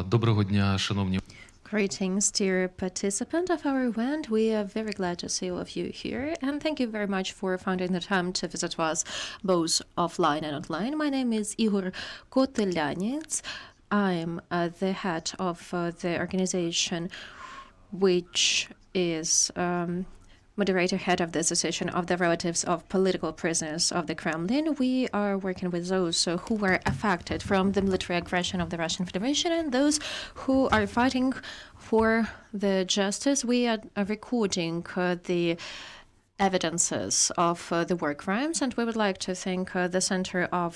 Доброго дня, шановні. Greetings, dear participant of our event. We are very glad to see all of you here, and thank you very much for finding the time to visit us both offline and online. My name is Igor Kotelyanets. I'm the head of the organization, which is moderator head of the Association of the Relatives of Political Prisoners of the Kremlin. We are working with those who were affected from the military aggression of the Russian Federation and those who are fighting for the justice. We are recording the evidences of the war crimes, and we would like to thank the Center of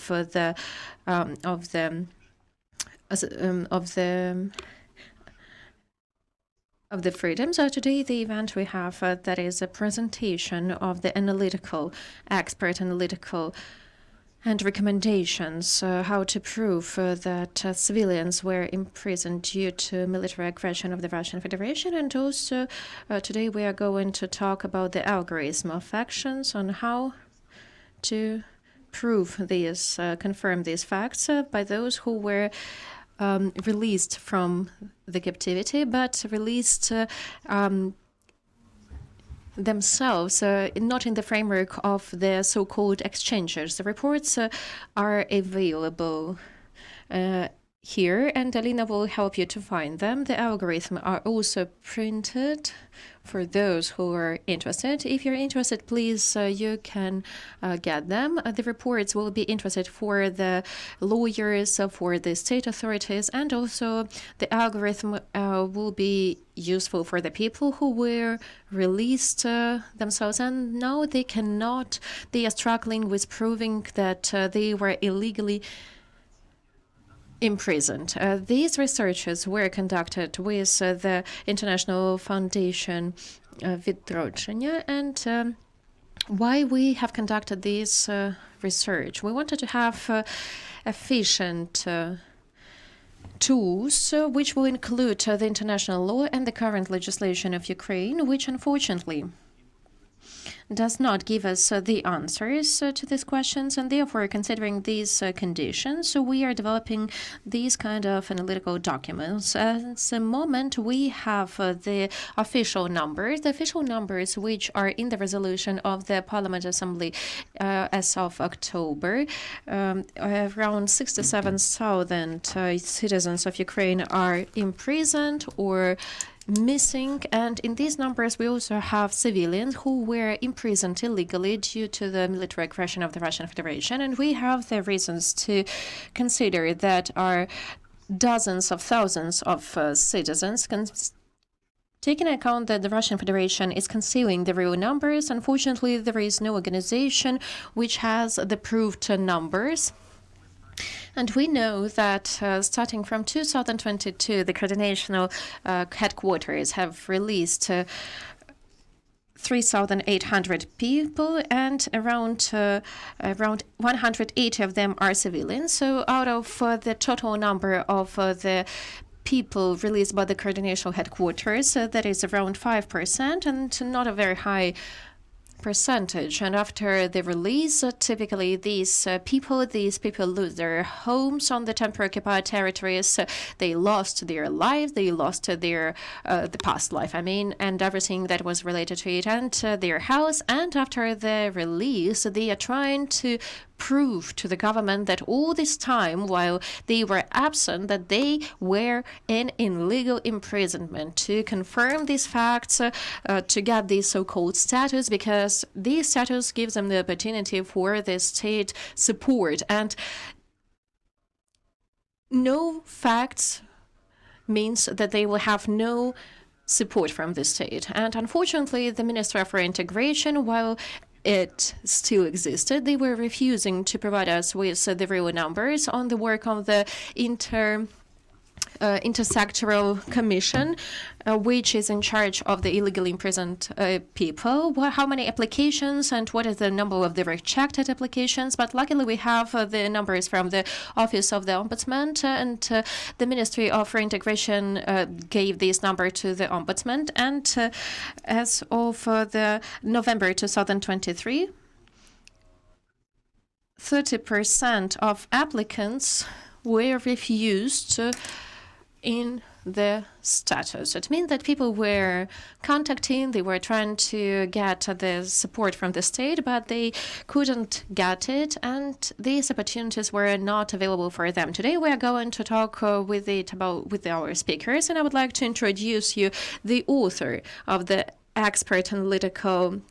the freedoms. Today, the event we have that is a presentation of the expert analytical and recommendations how to prove that civilians were imprisoned due to military aggression of the Russian Federation. And also today we are going to talk about the algorithm of actions on how to prove these, confirm these facts by those who were released from the captivity, but released themselves, not in the framework of the so-called exchanges. The reports are available here, and Alina will help you to find them. The algorithms are also printed for those who are interested. If you're interested, please, you can get them. The reports will be interested for the lawyers, for the state authorities, and also the algorithm will be useful for the people who were released themselves, and now they are struggling with proving that they were illegally imprisoned. These researches were conducted with the International Foundation Vidrochenia, and why we have conducted this research. We wanted to have efficient tools which will include the international law and the current legislation of Ukraine, which unfortunately does not give us the answers to these questions, and therefore, considering these conditions, we are developing these kind of analytical documents. At the moment, we have the official numbers which are in the resolution of the Parliament Assembly as of October. Around 67,000 citizens of Ukraine are imprisoned or missing, and in these numbers we also have civilians who were imprisoned illegally due to the military aggression of the Russian Federation, and we have the reasons to consider that are dozens of thousands of citizens. Taking account that the Russian Federation is concealing the real numbers, unfortunately there is no organization which has the proved numbers. And we know that starting from 2022, the coordinational headquarters have released 3,800 people, and around 180 of them are civilians. So out of the total number of the people released by the coordinational headquarters, that is around 5%, and not a very high percentage. And after the release, typically these people lose their homes on the temporary occupied territories. They lost their lives, they lost their the past life, and everything that was related to it, and their house. And after the release, they are trying to prove to the government that all this time while they were absent, that they were in illegal imprisonment, to confirm these facts, to get this so-called status, because this status gives them the opportunity for the state support, and no facts means that they will have no support from the state. And unfortunately, the Ministry for Integration, while it still existed, they were refusing to provide us with the real numbers on the work of the intersectoral commission, which is in charge of the illegally imprisoned people. How many applications and what is the number of the rejected applications? But luckily we have the numbers from the Office of the Ombudsman, and the Ministry of Reintegration gave this number to the Ombudsman. And as of the November 2023, 30% of applicants were refused in the status. It means that people were contacting, they were trying to get the support from the state, but they couldn't get it, and these opportunities were not available for them. Today we are going to talk with our speakers, and I would like to introduce you the author of the expert analytical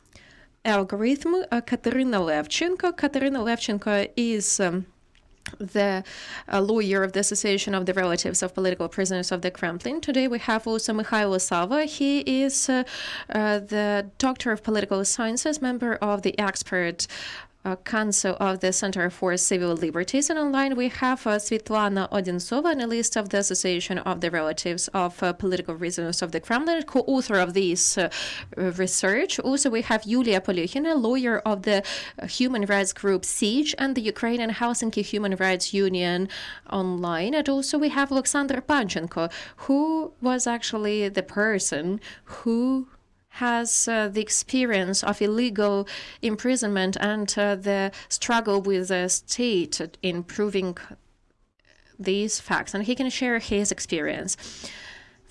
algorithm, Katerina Levchenko. Katerina Levchenko is the lawyer of the Association of the Relatives of Political Prisoners of the Kremlin. Today we have also Mikhail Sava. He is the Doctor of Political Sciences, member of the expert Council of the Center for Civil Liberties. And online we have Svetlana Odintsova, analyst of the Association of the Relatives of Political Prisoners of the Kremlin, co-author of this research. Also we have Yulia Polyukhina, lawyer of the human rights group Siege and the Ukrainian Helsinki Human Rights Union online. And also we have Oleksandr Panchenko, who was actually the person who has the experience of illegal imprisonment and the struggle with the state in proving these facts, and he can share his experience.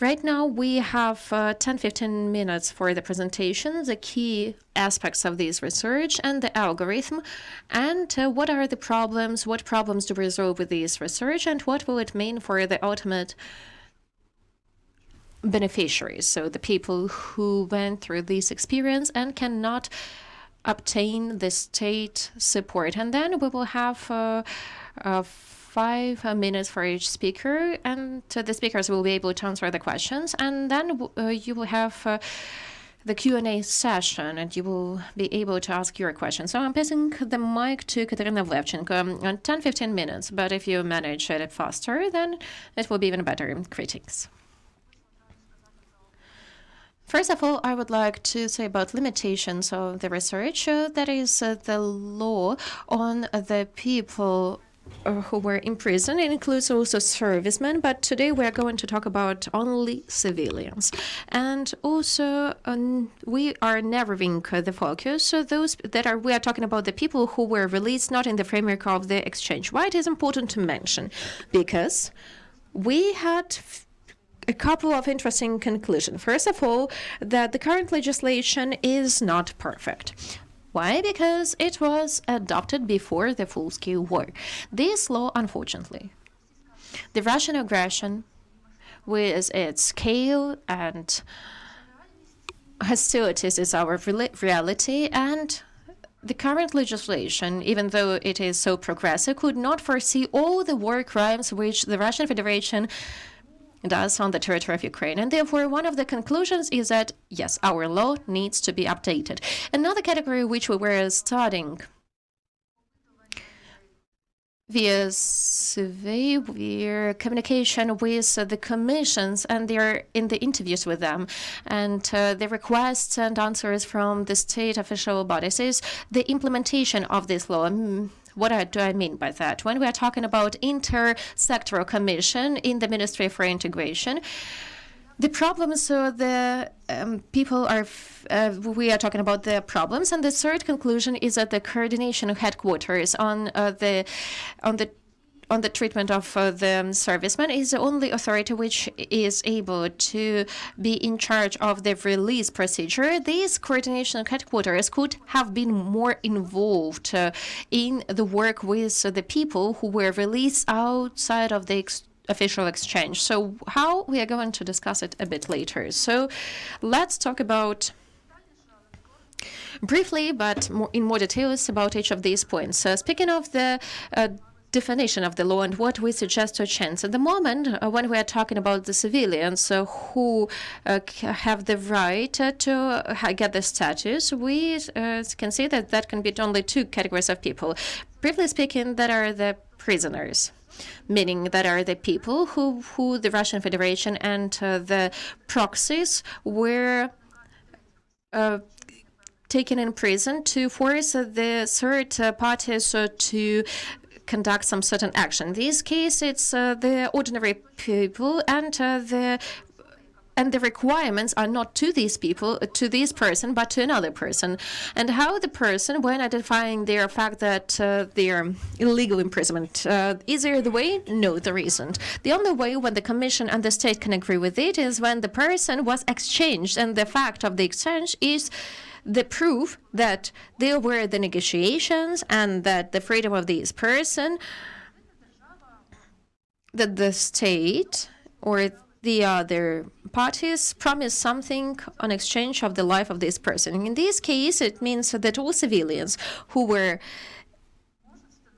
Right now we have 10-15 minutes for the presentation, the key aspects of this research and the algorithm, and what are the problems, what problems to resolve with this research, and what will it mean for the ultimate beneficiaries, so the people who went through this experience and cannot obtain the state support. And then we will have 5 minutes for each speaker, and the speakers will be able to answer the questions, and then you will have the Q&A session, and you will be able to ask your questions. So I'm passing the mic to Katerina Levchenko on 10-15 minutes, but if you manage it faster, then it will be even better. Critics. First of all, I would like to say about limitations of the research. That is the law on the people who were imprisoned. It includes also servicemen, but today we are going to talk about only civilians. And also we are narrowing the focus. So we are talking about the people who were released not in the framework of the exchange. Why it is important to mention? Because we had a couple of interesting conclusions. First of all, that the current legislation is not perfect. Why? Because it was adopted before the full-scale war. This law, unfortunately, the Russian aggression with its scale and hostilities is our reality, and the current legislation, even though it is so progressive, could not foresee all the war crimes which the Russian Federation does on the territory of Ukraine. And therefore, one of the conclusions is that, yes, our law needs to be updated. Another category which we were studying via survey, via communication with the commissions, and they're in the interviews with them, and the requests and answers from the state official bodies is the implementation of this law. What do I mean by that? When we are talking about inter-sectoral commission in the Ministry for Integration, the problems, we are talking about the problems, and the third conclusion is that the coordination of headquarters on the treatment of the servicemen is the only authority which is able to be in charge of the release procedure. These coordination headquarters could have been more involved in the work with the people who were released outside of the official exchange. So how we are going to discuss it a bit later. So let's talk about briefly, but in more details about each of these points. Speaking of the definition of the law and what we suggest to change. At the moment, when we are talking about the civilians who have the right to get the status, we can see that can be only 2 categories of people. Briefly speaking, that are the prisoners, meaning that are the people who the Russian Federation and the proxies were taken in prison to force the third parties to conduct some certain action. In this case, it's the ordinary people and the and the requirements are not to these people, to this person, but to another person. And how the person, when identifying their fact that their illegal imprisonment, is there the way? No, there isn't. The only way when the Commission and the state can agree with it is when the person was exchanged, and the fact of the exchange is the proof that there were the negotiations and that the freedom of this person, that the state or the other parties promise something on exchange of the life of this person. In this case, it means that all civilians who were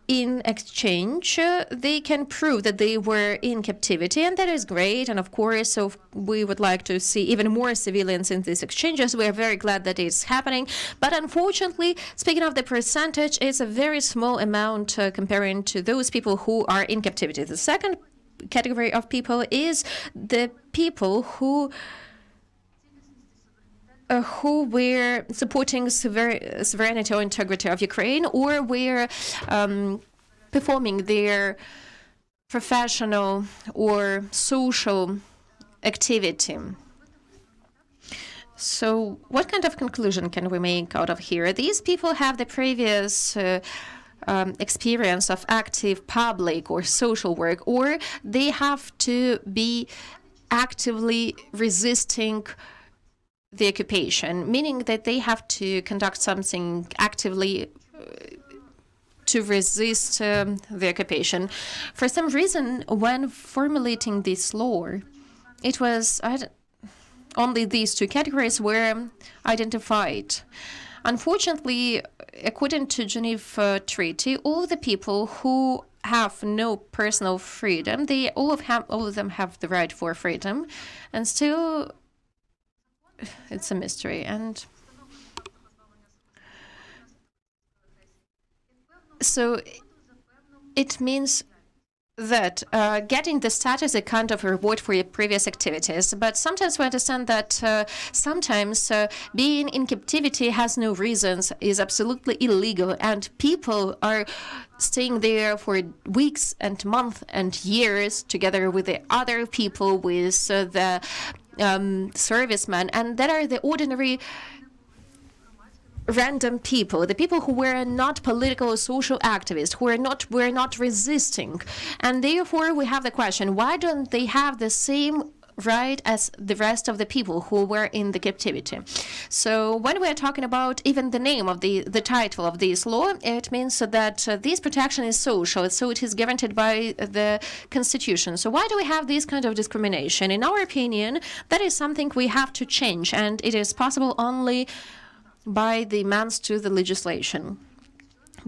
in exchange, they can prove that they were in captivity, and that is great. And of course, so we would like to see even more civilians in these exchanges. We are very glad that it's happening. But unfortunately, speaking of the percentage, it's a very small amount comparing to those people who are in captivity. The second category of people is the people who were supporting sovereignty or integrity of Ukraine, or were performing their professional or social activity. So what kind of conclusion can we make out of here? These people have the previous experience of active public or social work, or they have to be actively resisting the occupation, meaning that they have to conduct something actively to resist the occupation. For some reason, when formulating this law, it was only these two categories were identified. Unfortunately, according to Geneva Treaty, all the people who have no personal freedom, all of them have the right for freedom, and still it's a mystery. And so it means that getting the status is a kind of a reward for your previous activities. But sometimes we understand that sometimes being in captivity has no reasons, is absolutely illegal, and people are staying there for weeks and months and years together with the other people, with the servicemen, and that are the ordinary random people, the people who were not political or social activists, who were not resisting. And therefore we have the question, why don't they have the same right as the rest of the people who were in the captivity? So when we are talking about even the name of the title of this law, it means that this protection is social, so it is guaranteed by the Constitution. So why do we have this kind of discrimination? In our opinion, that is something we have to change, and it is possible only by the amendments to the legislation.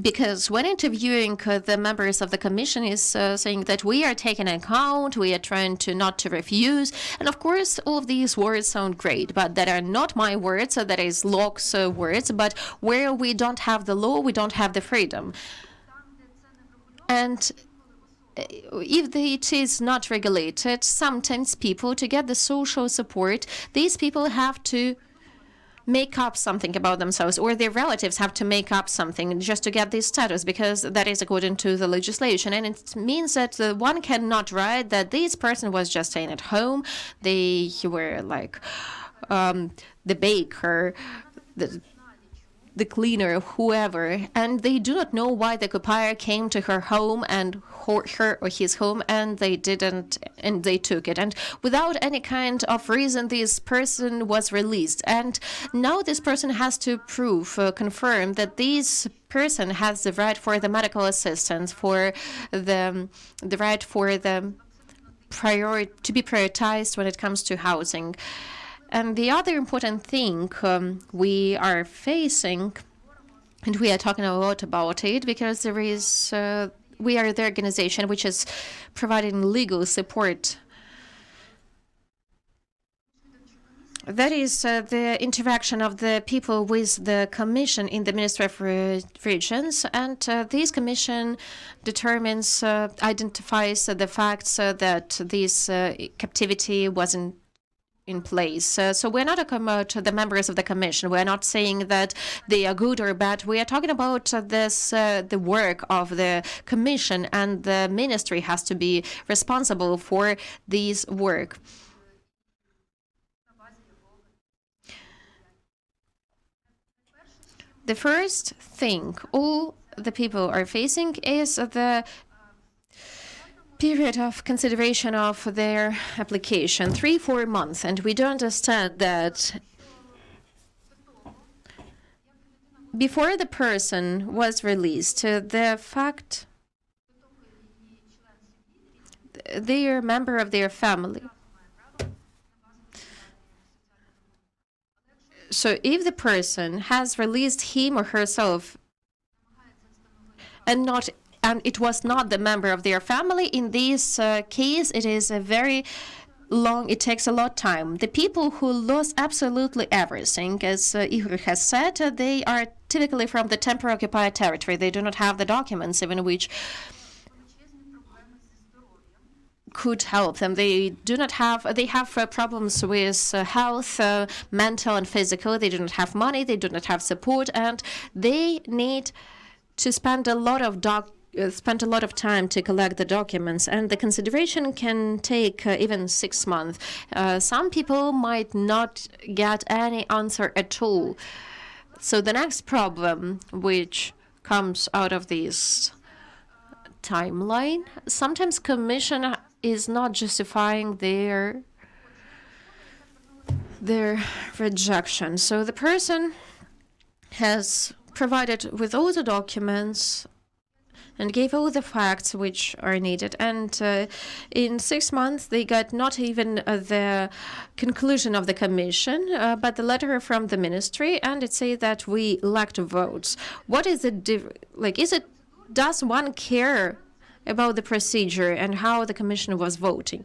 Because when interviewing the members of the Commission is saying that we are taking account, we are trying to not to refuse, and of course all of these words sound great, but that are not my words, so that is Locke's words, but where we don't have the law, we don't have the freedom. And if it is not regulated, sometimes people, to get the social support, these people have to make up something about themselves, or their relatives have to make up something just to get this status, because that is according to the legislation. And it means that one cannot write that this person was just staying at home, they were like the baker, the cleaner, whoever, and they do not know why the occupier came to her home and her or his home, and they didn't, and they took it, and without any kind of reason this person was released. And now this person has to confirm that this person has the right for the medical assistance, for the right for the to be prioritized when it comes to housing. And the other important thing we are facing, and we are talking a lot about it, because there is we are the organization which is providing legal support. That is the interaction of the people with the Commission in the Ministry of Regions, and this Commission determines, identifies the facts that this captivity wasn't in place. So we're not talking about the members of the Commission. We're not saying that they are good or bad. We are talking about this, the work of the Commission, and the Ministry has to be responsible for this work. The first thing all the people are facing is the period of consideration of their application, 3-4 months, and we do understand that before the person was released, the fact they are a member of their family. So if the person has released him or herself and it was not the member of their family, in this case, it is a very long, it takes a lot of time. The people who lost absolutely everything, as Igor has said, they are typically from the temporary occupied territory. They do not have the documents even which could help them. They have problems with health, mental and physical. They do not have money, they do not have support, and they need to spend a lot of time to collect the documents, and the consideration can take even 6 months. Some people might not get any answer at all. So the next problem which comes out of this timeline, sometimes Commission is not justifying their rejection. So the person has provided with all the documents and gave all the facts which are needed. And in 6 months, they got not even the conclusion of the commission, but the letter from the ministry, and it says that we lacked votes. What is it? Does one care about the procedure and how the commission was voting?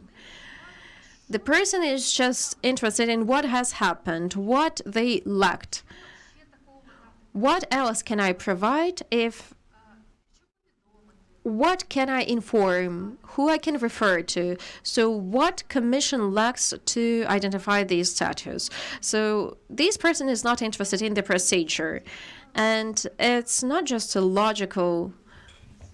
The person is just interested in what has happened, what they lacked. What else can I provide? What can I inform? Who I can refer to? So what commission lacks to identify these status? So this person is not interested in the procedure. And it's not just a logical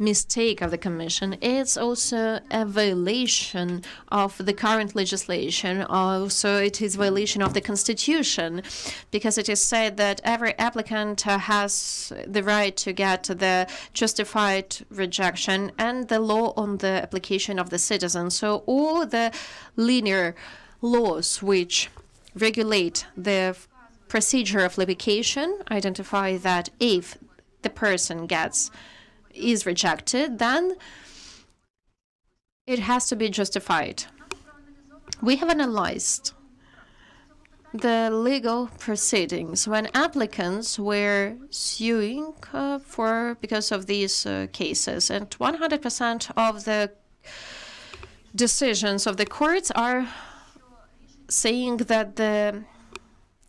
mistake of the commission, it's also a violation of the current legislation. Also, it is violation of the constitution, because it is said that every applicant has the right to get the justified rejection and the law on the application of the citizen. So all the linear laws which regulate the procedure of application identify that if the person is rejected, then it has to be justified. We have analyzed the legal proceedings when applicants were suing because of these cases, and 100% of the decisions of the courts are saying that the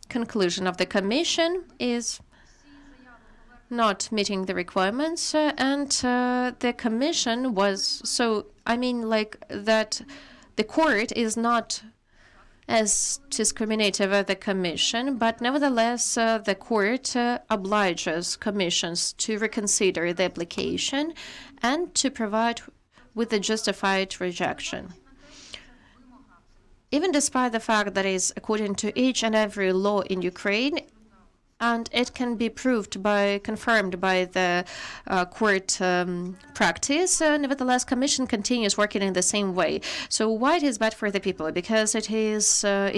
conclusion of the commission is not meeting the requirements, and the commission was that the court is not as discriminative as the commission, but nevertheless the court obliges commissions to reconsider the application and to provide with the justified rejection. Even despite the fact that is according to each and every law in Ukraine, and it can be confirmed by the court practice. Nevertheless, Commission continues working in the same way. So why it is bad for the people? Because it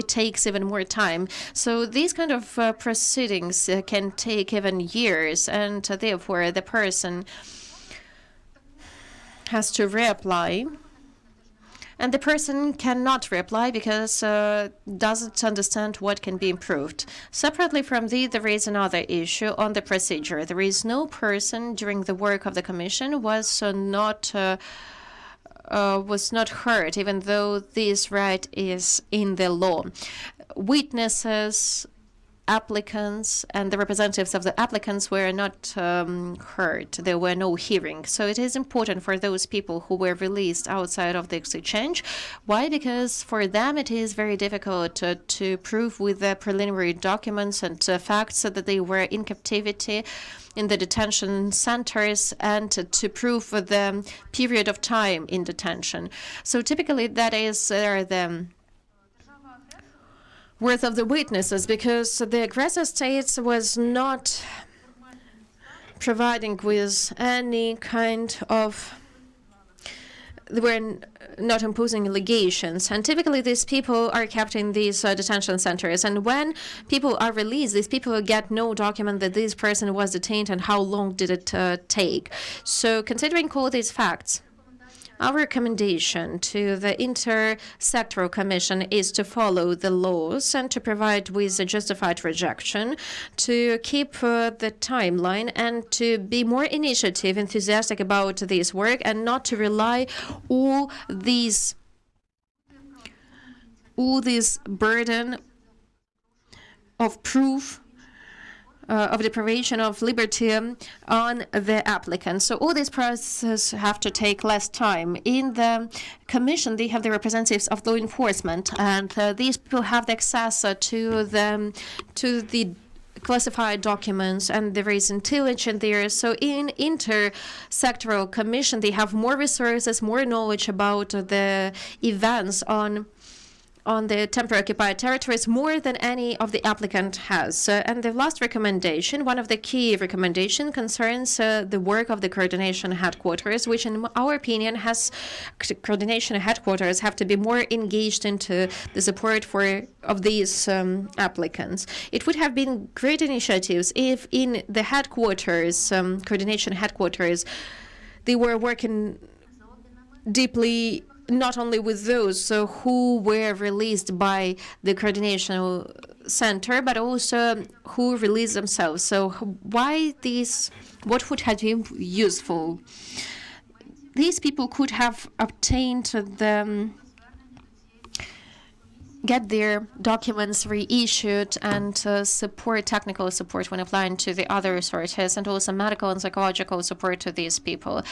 takes even more time. So these kind of proceedings can take even years, and therefore the person has to reapply. And the person cannot reapply because doesn't understand what can be improved. Separately from there is another issue on the procedure. There is no person during the work of the commission was not heard, even though this right is in the law. Witnesses, applicants, and the representatives of the applicants were not heard. There were no hearings. So it is important for those people who were released outside of the exchange. Why? Because for them it is very difficult to prove with the preliminary documents and facts that they were in captivity in the detention centers, and to prove the period of time in detention. So typically that is the worth of the witnesses, because the aggressor state was not providing with any kind of, they were not imposing allegations. And typically these people are kept in these detention centers. And when people are released, these people get no document that this person was detained and how long did it take. So considering all these facts, our recommendation to the Intersectoral Commission is to follow the laws and to provide with a justified rejection, to keep the timeline and to be more initiative, enthusiastic about this work, and not to rely all this burden of proof of deprivation of liberty on the applicant. So all these processes have to take less time. In the commission, they have the representatives of law enforcement, and these people have the access to the classified documents, and there is intelligence there. So in Intersectoral Commission, they have more resources, more knowledge about the events on the temporary occupied territories, more than any of the applicant has. And the last recommendation, one of the key recommendations, concerns the work of the coordination headquarters, which in our opinion coordination headquarters have to be more engaged into the support of these applicants. It would have been great initiatives if in the headquarters, coordination headquarters, they were working deeply not only with those who were released by the coordination center, but also who released themselves. So what would have been useful? These people could have obtained get their documents reissued and technical support when applying to the other authorities, and also medical and psychological support to these people.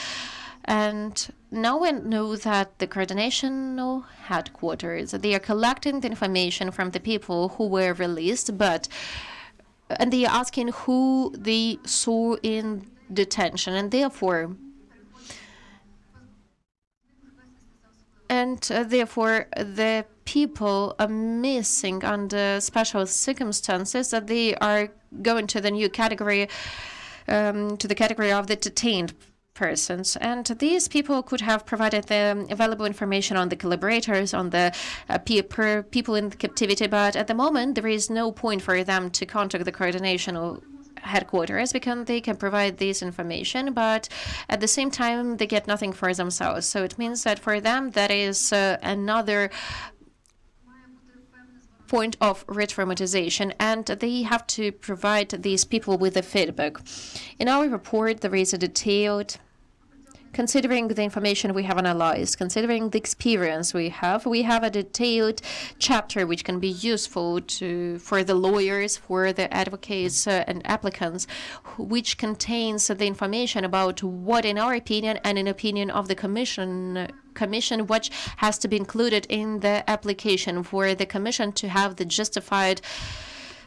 And now we know that the coordination headquarters, they are collecting the information from the people who were released, and they are asking who they saw in detention, and therefore the people are missing under special circumstances, that they are going to the new category, to the category of the detained persons. And these people could have provided the available information on the collaborators, on the people in captivity, but at the moment there is no point for them to contact the coordination headquarters, because they can provide this information, but at the same time they get nothing for themselves. So it means that for them that is another point of re-traumatization, and they have to provide these people with the feedback. In our report, there is a detailed, considering the information we have analyzed, considering the experience we have a detailed chapter which can be useful for the lawyers, for the advocates and applicants, which contains the information about what, in our opinion and in opinion of the commission, what has to be included in the application for the commission to have the justified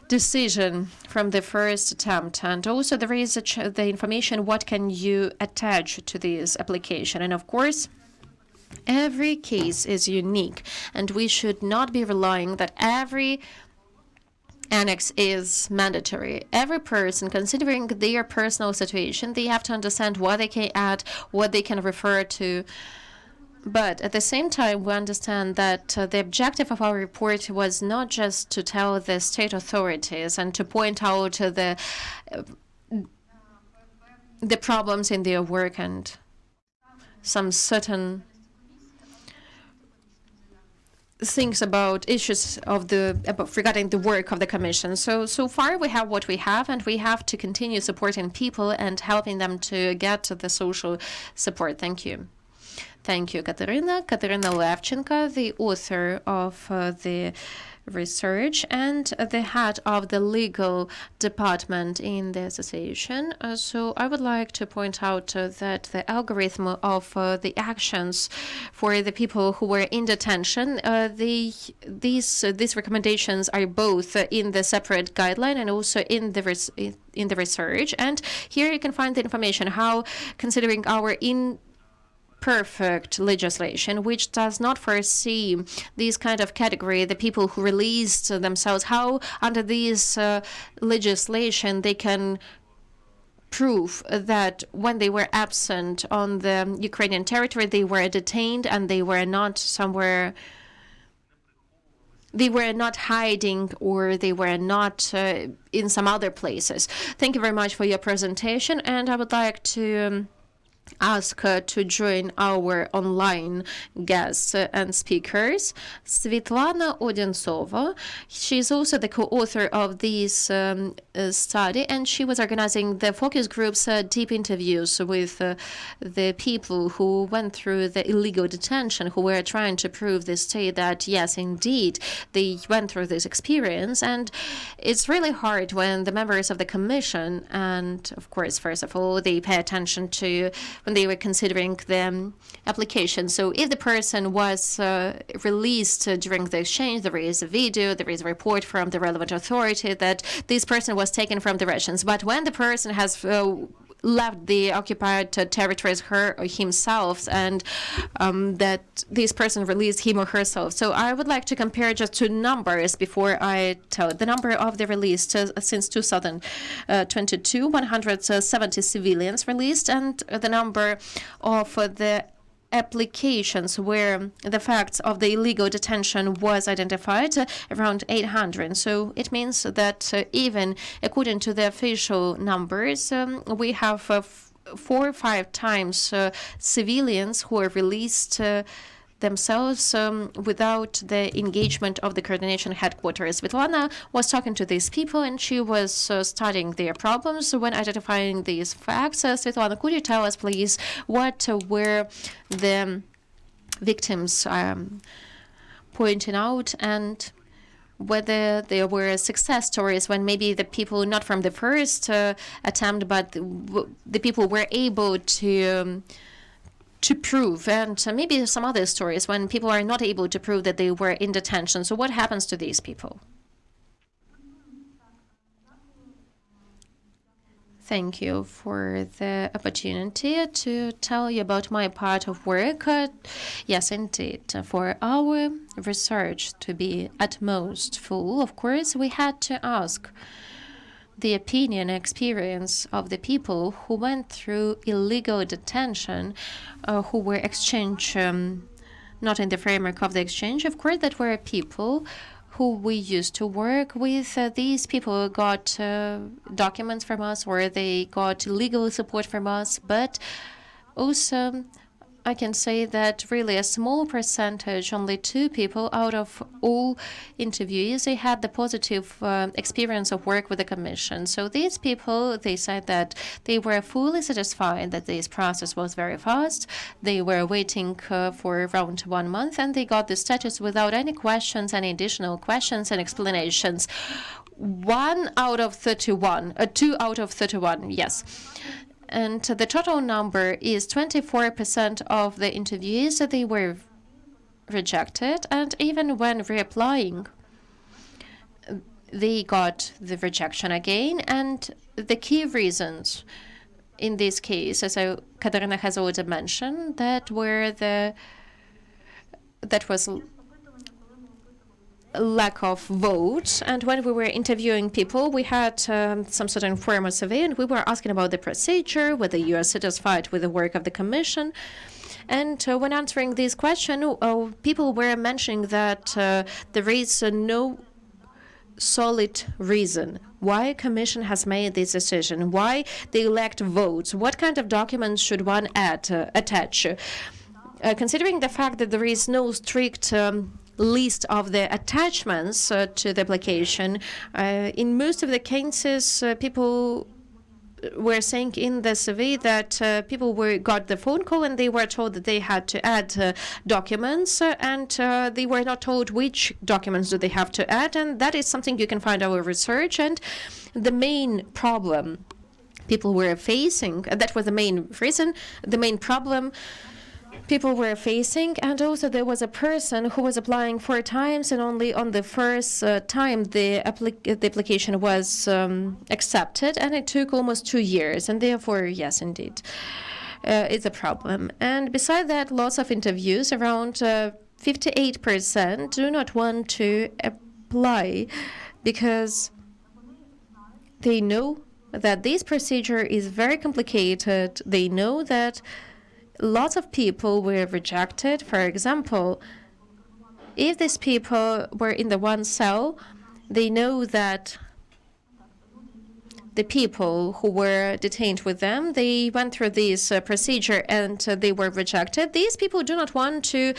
decision from the first attempt. And also there is the information what can you attach to this application. And of course, every case is unique, and we should not be relying that every annex is mandatory. Every person, considering their personal situation, they have to understand what they can add, what they can refer to. But at the same time, we understand that the objective of our report was not just to tell the state authorities and to point out the problems in their work and some certain things about issues regarding the work of the commission. So far we have what we have, and we have to continue supporting people and helping them to get the social support. Thank you. Thank you, Katerina. Katerina Levchenko, the author of the research and the head of the legal department in the association. So I would like to point out that the algorithm of the actions for the people who were in detention, these recommendations are both in the separate guideline and also in the research. And here you can find the information how, considering our perfect legislation, which does not foresee this kind of category, the people who released themselves, how under this legislation they can proof that when they were absent on the Ukrainian territory, they were detained and they were not somewhere. They were not hiding or they were not in some other places. Thank you very much for your presentation, and I would like to ask to join our online guests and speakers. Svetlana Odensova, she's also the co-author of this study, and she was organizing the focus groups deep interviews with the people who went through the illegal detention, who were trying to prove the state that, yes, indeed, they went through this experience. And it's really hard when the members of the commission, and of course, first of all, they pay attention to when they were considering the application. So if the person was released during the exchange, there is a video, there is a report from the relevant authority that this person was taken from the Russians. But when the person has left the occupied territories her or himself, and that this person released him or herself. So I would like to compare just two numbers before I tell the number of the released since 2022, 170 civilians released, and the number of the applications where the facts of the illegal detention was identified, around 800. So it means that even according to the official numbers, we have 4 or 5 times civilians who are released themselves without the engagement of the coordination headquarters. Svetlana was talking to these people, and she was studying their problems when identifying these facts. Svetlana, could you tell us, please, what were the victims pointing out, and whether there were success stories when maybe the people, not from the first attempt, but the people were able to prove, and maybe some other stories when people are not able to prove that they were in detention. So what happens to these people? Thank you for the opportunity to tell you about my part of work. Yes, indeed. For our research to be at most full, of course, we had to ask the opinion experience of the people who went through illegal detention, who were exchanged, not in the framework of the exchange, of course, that were people who we used to work with. These people got documents from us, or they got legal support from us, but also I can say that really a small percentage, only 2 people out of all interviewees, they had the positive experience of work with the commission. So these people, they said that they were fully satisfied that this process was very fast. They were waiting for around 1 month, and they got the status without any questions, any additional questions and explanations. 1 out of 31, 2 out of 31, yes. And the total number is 24% of the interviewees that they were rejected, and even when reapplying, they got the rejection again. And the key reasons in this case, as Katerina has already mentioned, that was lack of votes. And when we were interviewing people, we had some sort of informal survey, and we were asking about the procedure, whether you are satisfied with the work of the commission. And when answering this question, people were mentioning that there is no solid reason why commission has made this decision, why they lacked votes, what kind of documents should one attach. Considering the fact that there is no strict list of the attachments to the application, in most of the cases, people were saying in the survey that people got the phone call and they were told that they had to add documents, and they were not told which documents do they have to add, and that is something you can find our research. And the main problem people were facing, that was the main reason, the main problem people were facing. And also there was a person who was applying 4 times, and only on the first time the application was accepted, and it took almost 2 years, and therefore, yes, indeed, it's a problem. And beside that, lots of interviews, around 58% do not want to apply because they know that this procedure is very complicated. They know that lots of people were rejected. For example, if these people were in the one cell, they know that the people who were detained with them, they went through this procedure and they were rejected. These people do not want to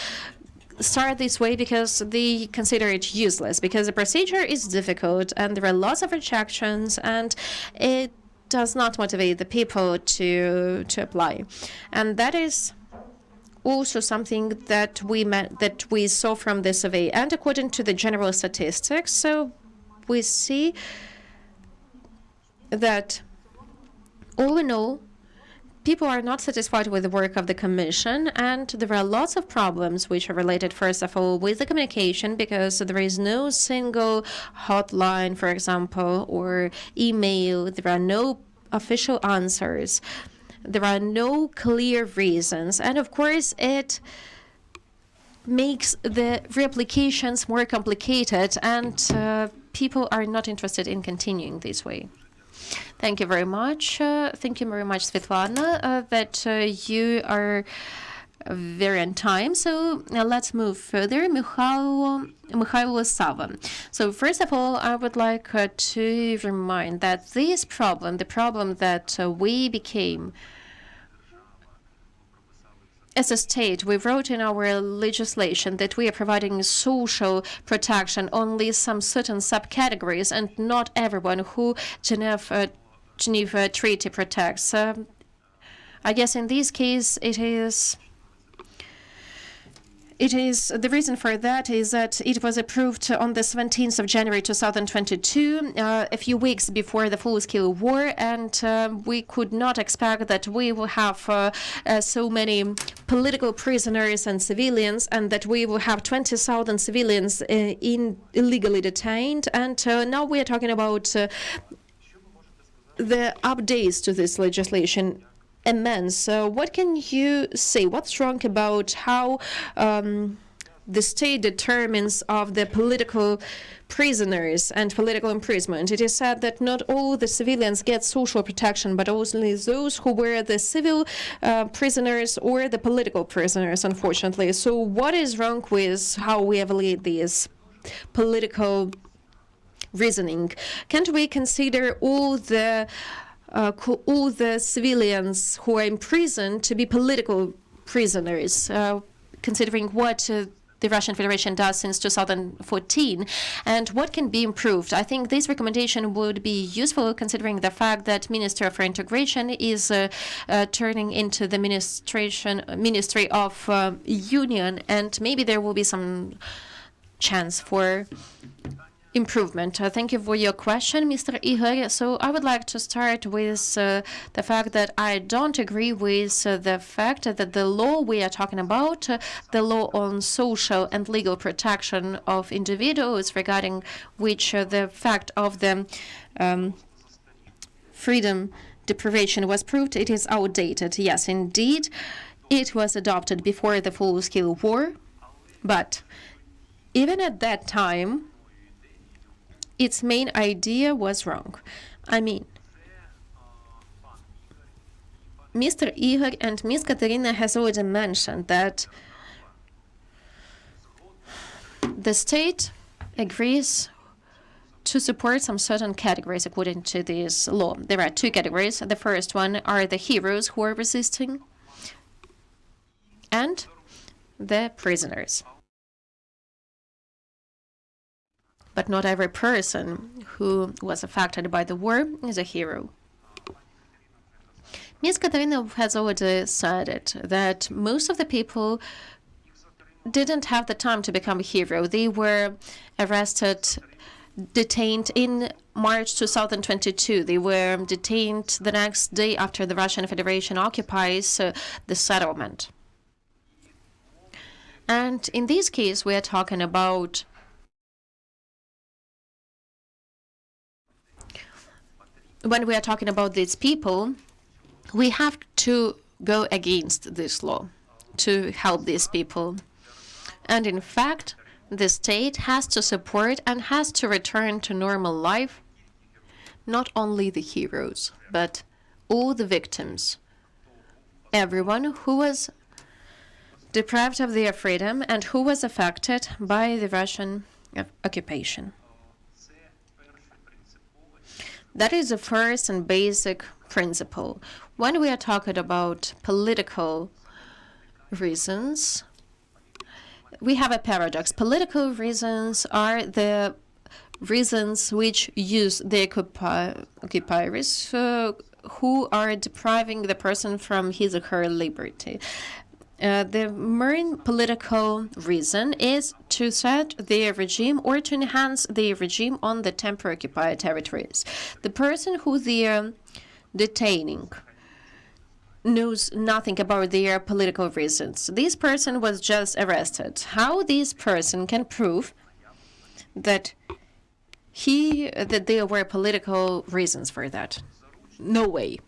start this way because they consider it useless, because the procedure is difficult and there are lots of rejections, and it does not motivate the people to apply. And that is also something that we saw from the survey. And according to the general statistics, so we see that all in all, people are not satisfied with the work of the Commission, and there are lots of problems which are related, first of all, with the communication, because there is no single hotline, for example, or email. There are no official answers. There are no clear reasons. And of course, it makes the reapplications more complicated, and people are not interested in continuing this way. Thank you very much. Thank you very much, Svetlana, that you are very on time. So let's move further. Mikhailo Sava. So first of all, I would like to remind that this problem, the problem that we became as a state, we wrote in our legislation that we are providing social protection only some certain subcategories and not everyone who Geneva Treaty protects. I guess in this case it is the reason for that is that it was approved on the 17th of January 2022, a few weeks before the full-scale war, and we could not expect that we will have so many political prisoners and civilians, and that we will have 20,000 civilians illegally detained. And now we are talking about the updates to this legislation. Immense. What can you say? What's wrong about how the state determines of the political prisoners and political imprisonment? It is said that not all the civilians get social protection, but only those who were the civil prisoners or the political prisoners, unfortunately. So what is wrong with how we evaluate these political reasoning? Can't we consider all the civilians who are imprisoned to be political prisoners, considering what the Russian Federation does since 2014, and what can be improved? I think this recommendation would be useful, considering the fact that Minister for Integration is turning into the Ministry of Union, and maybe there will be some chance for improvement. Thank you for your question, Mr. Igor. So I would like to start with the fact that I don't agree with the fact that the law we are talking about, the law on social and legal protection of individuals, regarding which the fact of the freedom deprivation was proved, it is outdated. Yes, indeed, it was adopted before the full-scale war, but even at that time, its main idea was wrong. I mean, Mr. Igor and Ms. Katerina has already mentioned that the state agrees to support some certain categories according to this law. There are two categories. The first one are the heroes who are resisting and the prisoners. But not every person who was affected by the war is a hero. Ms. Katerina has already said it, that most of the people didn't have the time to become a hero. They were arrested, detained in March 2022. They were detained the next day after the Russian Federation occupies the settlement. And in this case, we are talking about when we are talking about these people, we have to go against this law to help these people. And in fact, the state has to support and has to return to normal life not only the heroes, but all the victims, everyone who was deprived of their freedom and who was affected by the Russian occupation. That is the first and basic principle. When we are talking about political reasons, we have a paradox. Political reasons are the reasons which use the occupiers who are depriving the person from his or her liberty. The main political reason is to set the regime or to enhance the regime on the temporary occupied territories. The person who they are detaining knows nothing about their political reasons. This person was just arrested. How this person can prove that there were political reasons for that? No way.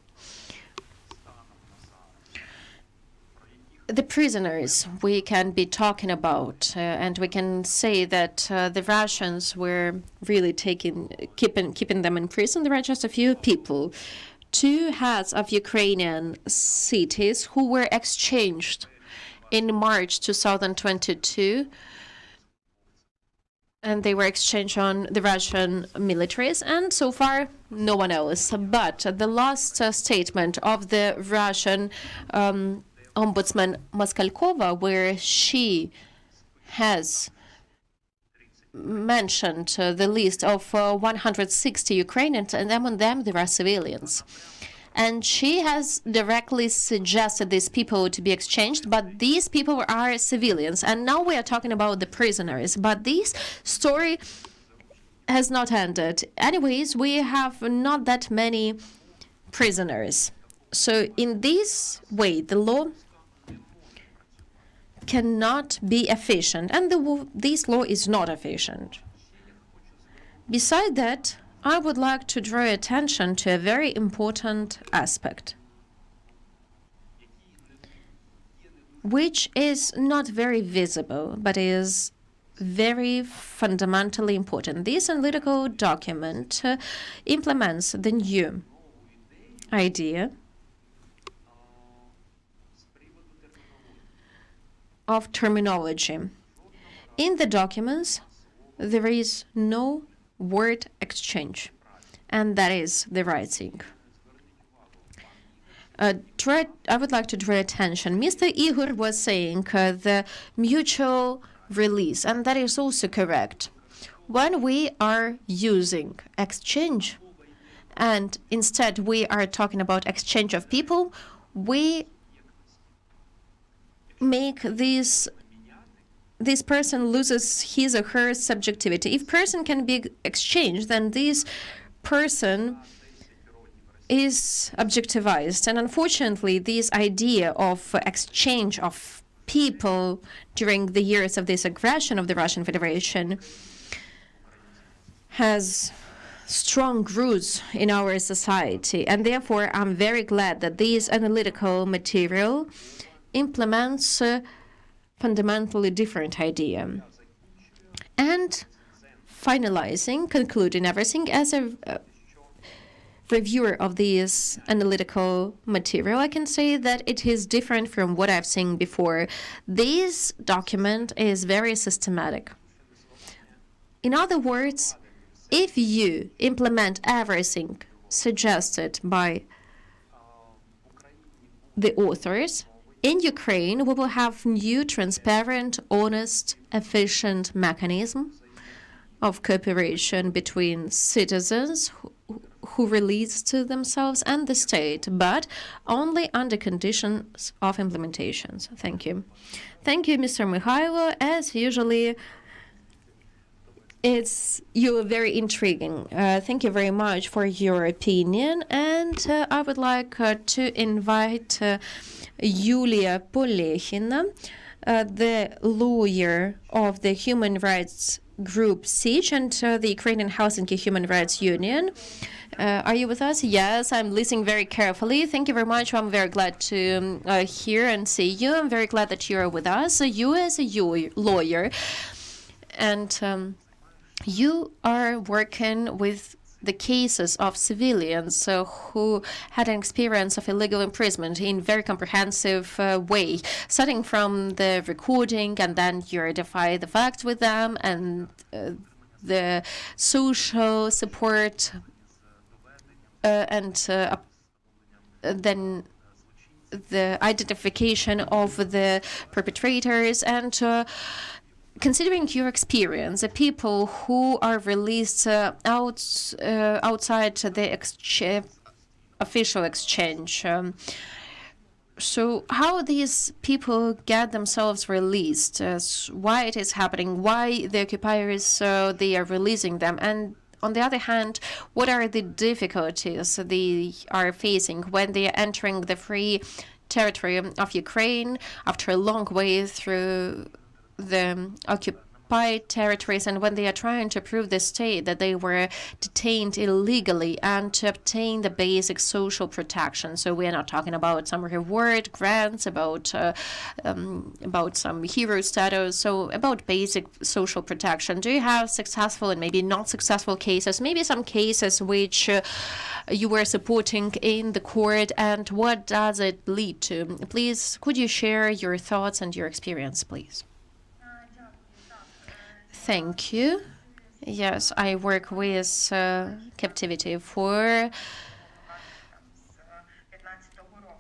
The prisoners we can be talking about, and we can say that the Russians were really keeping them in prison. There are just a few people. 2 heads of Ukrainian cities who were exchanged in March 2022, and they were exchanged on the Russian militaries, and so far no one else. But the last statement of the Russian Ombudsman Moskalkova, where she has mentioned the list of 160 Ukrainians, and among them there are civilians. And she has directly suggested these people to be exchanged, but these people are civilians. And now we are talking about the prisoners. But this story has not ended. Anyways, we have not that many prisoners. So in this way, the law cannot be efficient, and this law is not efficient. Besides that, I would like to draw attention to a very important aspect, which is not very visible, but is very fundamentally important. This analytical document implements the new idea of terminology. In the documents, there is no word exchange, and that is the right thing. I would like to draw attention. Mr. Igor was saying the mutual release, and that is also correct. When we are using exchange, and instead we are talking about exchange of people, we make this person loses his or her subjectivity. If person can be exchanged, then this person is objectivized. And unfortunately, this idea of exchange of people during the years of this aggression of the Russian Federation has strong roots in our society. And therefore, I'm very glad that this analytical material implements a fundamentally different idea. And finalizing, concluding everything, as a reviewer of this analytical material, I can say that it is different from what I've seen before. This document is very systematic. In other words, if you implement everything suggested by the authors, in Ukraine, we will have new, transparent, honest, efficient mechanism of cooperation between citizens who release to themselves and the state, but only under conditions of implementations. Thank you. Thank you, Mr. Mikhailo. As usually, you're very intriguing. Thank you very much for your opinion, and I would like to invite Yulia Polehina, the lawyer of the human rights group SICH and the Ukrainian Helsinki Human Rights Union. Are you with us? Yes, I'm listening very carefully. Thank you very much. I'm very glad to hear and see you. I'm very glad that you're with us. You as a lawyer, and you are working with the cases of civilians who had an experience of illegal imprisonment in very comprehensive way, starting from the recording, and then you identify the facts with them, and the social support, and then the identification of the perpetrators, and considering your experience, the people who are released outside the official exchange. So how these people get themselves released, why it is happening, why the occupiers they are releasing them, and on the other hand, what are the difficulties they are facing when they are entering the free territory of Ukraine after a long way through the occupied territories, and when they are trying to prove the state that they were detained illegally and to obtain the basic social protection. So we are not talking about some reward grants, about some hero status, so about basic social protection. Do you have successful and maybe not successful cases, maybe some cases which you were supporting in the court, and what does it lead to? Please, could you share your thoughts and your experience, please? Thank you. Yes, I work with captivity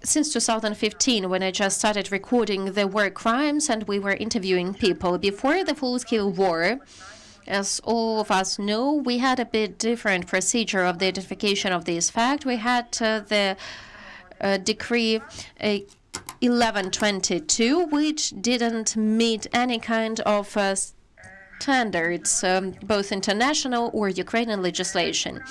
since 2015, when I just started recording the war crimes and we were interviewing people. Before the full-scale war, as all of us know, we had a bit different procedure of the identification of this fact. We had the decree 1122, which didn't meet any kind of standards, both international or Ukrainian legislation.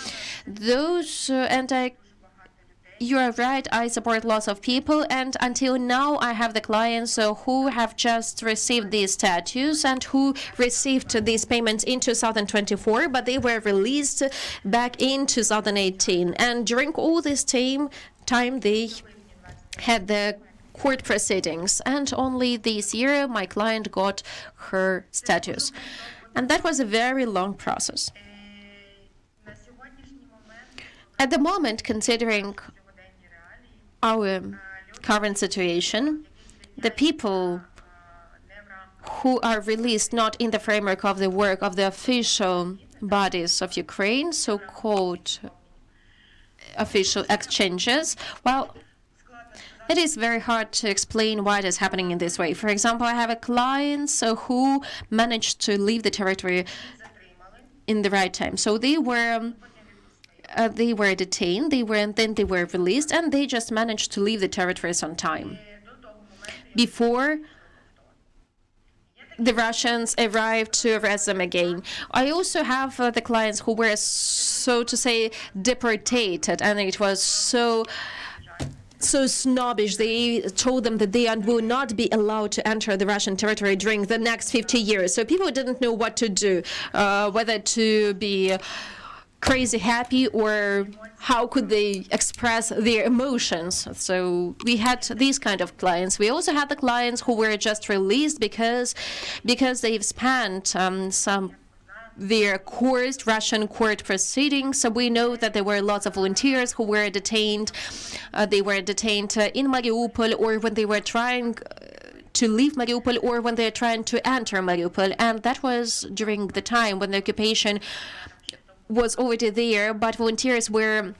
You are right, I support lots of people, and until now I have the clients who have just received these statues and who received these payments in 2024, but they were released back in 2018. And during all this time they had the court proceedings, and only this year my client got her status. And that was a very long process. At the moment, considering our current situation, the people who are released not in the framework of the work of the official bodies of Ukraine, so-called official exchanges, well, it is very hard to explain why it is happening in this way. For example, I have a client who managed to leave the territory in the right time. So they were detained, then they were released, and they just managed to leave the territories on time before the Russians arrived to arrest them again. I also have the clients who were, so to say, deported, and it was so snobbish. They told them that they will not be allowed to enter the Russian territory during the next 50 years. So people didn't know what to do, whether to be crazy happy or how could they express their emotions. So we had these kind of clients. We also had the clients who were just released because they've spent their Russian court proceedings. So we know that there were lots of volunteers who were detained. They were detained in Mariupol, or when they were trying to leave Mariupol, or when they were trying to enter Mariupol. And that was during the time when the occupation was already there, but volunteers were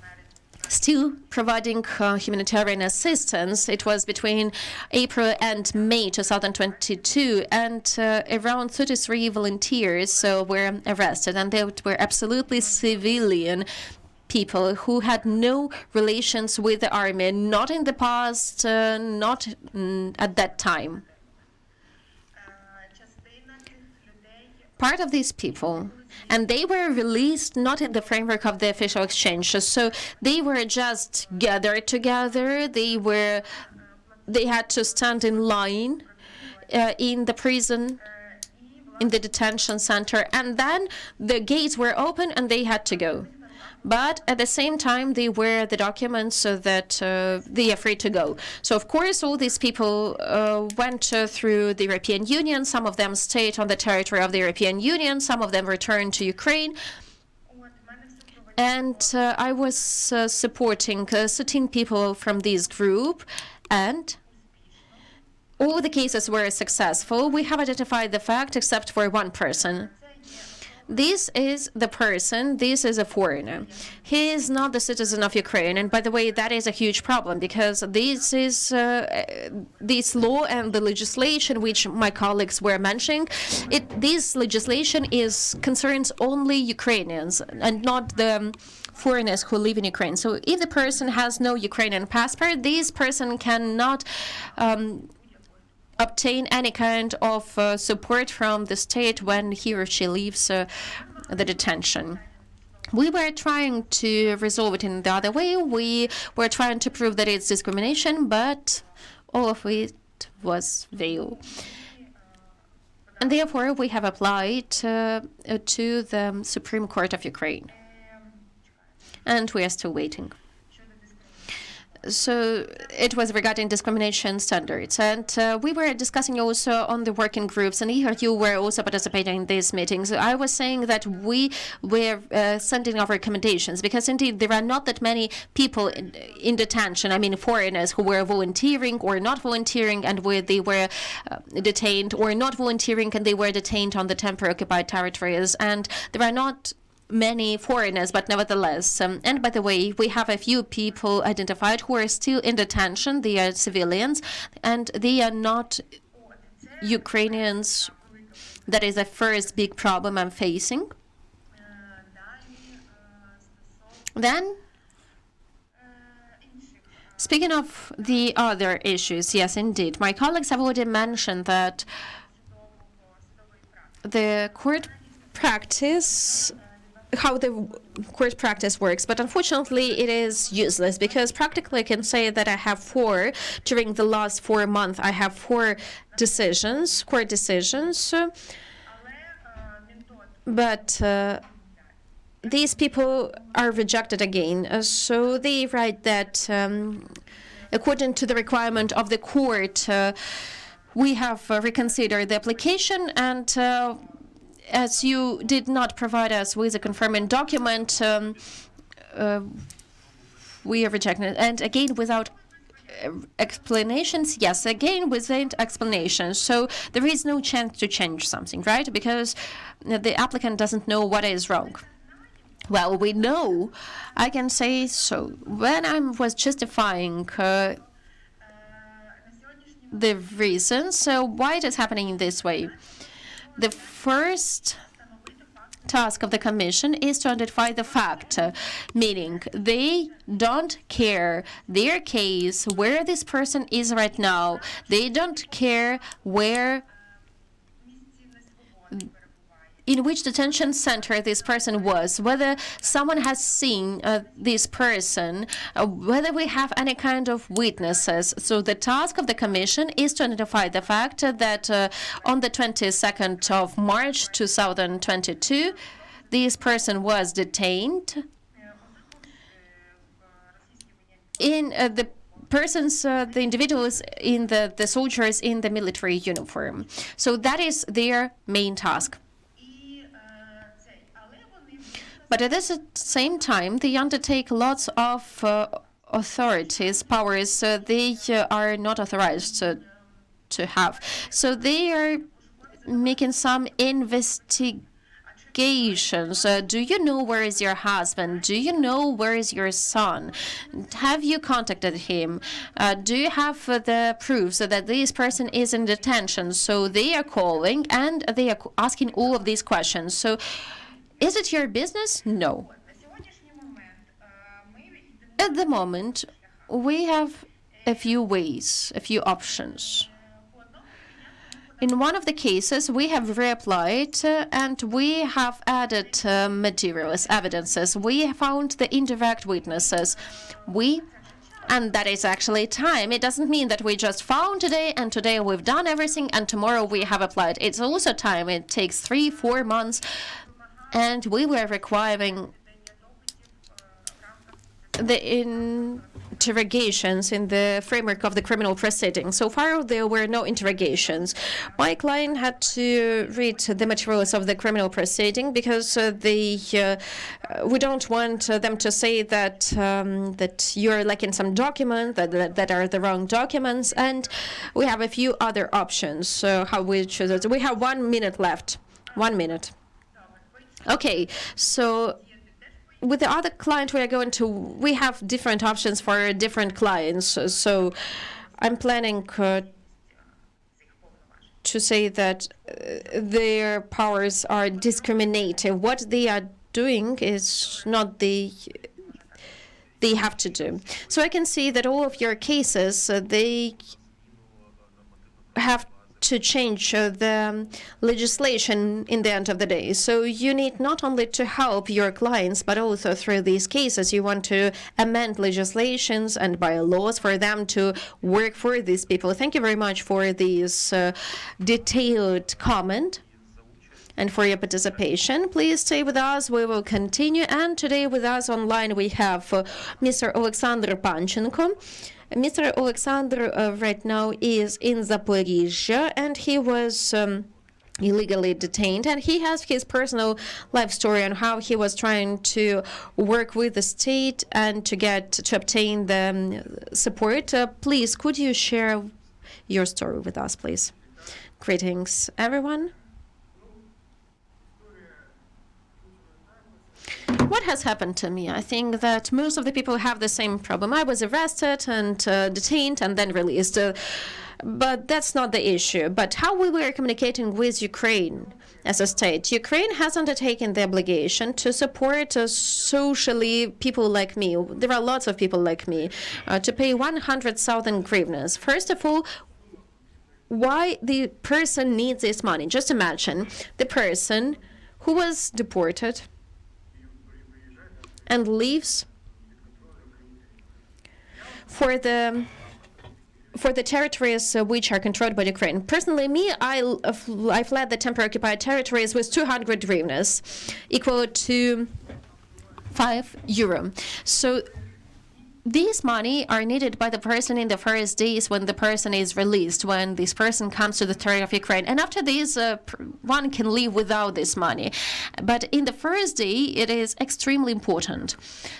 still providing humanitarian assistance. It was between April and May 2022, and around 33 volunteers were arrested, and they were absolutely civilian people who had no relations with the army, not in the past, not at that time. Part of these people, and they were released not in the framework of the official exchange. So they were just gathered together. They had to stand in line in the prison, in the detention center, and then the gates were open and they had to go. But at the same time, they wear the documents so that they are free to go. So, of course, all these people went through the European Union. Some of them stayed on the territory of the European Union. Some of them returned to Ukraine. And I was supporting certain people from this group, and all the cases were successful. We have identified the fact except for one person. This is the person, this is a foreigner. He is not the citizen of Ukraine. And by the way, that is a huge problem because this law and the legislation which my colleagues were mentioning, this legislation concerns only Ukrainians and not the foreigners who live in Ukraine. So if the person has no Ukrainian passport, this person cannot obtain any kind of support from the state when he or she leaves the detention. We were trying to resolve it in the other way. We were trying to prove that it's discrimination, but all of it was veil. And therefore, we have applied to the Supreme Court of Ukraine. And we are still waiting. So it was regarding discrimination standards. And we were discussing also on the working groups, and you were also participating in these meetings. I was saying that we were sending our recommendations because indeed there are not that many people in detention, I mean foreigners who were volunteering or not volunteering and where they were detained, or not volunteering and they were detained on the temporary occupied territories. And there are not many foreigners, but nevertheless. And by the way, we have a few people identified who are still in detention. They are civilians, and they are not Ukrainians. That is the first big problem I'm facing. Then, speaking of the other issues, yes, indeed. My colleagues have already mentioned that the court practice, how the court practice works, but unfortunately it is useless because practically I can say that I have during the last 4 months, I have 4 court decisions, but these people are rejected again. So they write that according to the requirement of the court, we have reconsidered the application, and as you did not provide us with a confirming document, we are rejecting it. And again, without explanations, yes, again, without explanations. So there is no chance to change something, right? Because the applicant doesn't know what is wrong. Well, we know, I can say so. When I was justifying the reasons why it is happening in this way, the first task of the Commission is to identify the fact, meaning they don't care their case, where this person is right now. They don't care in which detention center this person was, whether someone has seen this person, whether we have any kind of witnesses. So the task of the Commission is to identify the fact that on the 22nd of March 2022, this person was detained in the individuals in the soldiers in the military uniform. So that is their main task. But at the same time, they undertake lots of powers they are not authorized to have. So they are making some investigations. Do you know where is your husband? Do you know where is your son? Have you contacted him? Do you have the proofs that this person is in detention? So they are calling and they are asking all of these questions. So is it your business? No. At the moment, we have a few ways, a few options. In one of the cases, we have reapplied and we have added materials, evidences. We found the indirect witnesses. And that is actually time. It doesn't mean that we just found today and today we've done everything and tomorrow we have applied. It's also time. It takes 3-4 months. And we were requiring interrogations in the framework of the criminal proceeding. So far, there were no interrogations. My client had to read the materials of the criminal proceeding because we don't want them to say that that you're lacking some document, that are the wrong documents, and we have a few other options. So how we choose it? We have 1 minute left. 1 minute. Okay, so with the other client, we have different options for different clients. So I'm planning to say that their powers are discriminative. What they are doing is not they have to do. So I can see that all of your cases, they have to change the legislation in the end of the day. So you need not only to help your clients, but also through these cases, you want to amend legislations and bylaws for them to work for these people. Thank you very much for this detailed comment and for your participation. Please stay with us. We will continue. And today with us online, we have Mr. Oleksandr Panchenko. Mr. Oleksandr right now is in Zaporizhia, and he was illegally detained, and he has his personal life story on how he was trying to work with the state and to obtain the support. Please, could you share your story with us, please? Greetings, everyone. What has happened to me? I think that most of the people have the same problem. I was arrested and detained and then released. But that's not the issue. But how we were communicating with Ukraine as a state? Ukraine has undertaken the obligation to support socially people like me. There are lots of people like me, to pay 100,000 hryvnias. First of all, why the person needs this money? Just imagine the person who was deported and leaves for the territories which are controlled by Ukraine. Personally, I fled the temporary occupied territories with 200 hryvnias, equal to €5. So these money are needed by the person in the first days when the person is released, when this person comes to the territory of Ukraine. And after this, one can live without this money. But in the first day, it is extremely important.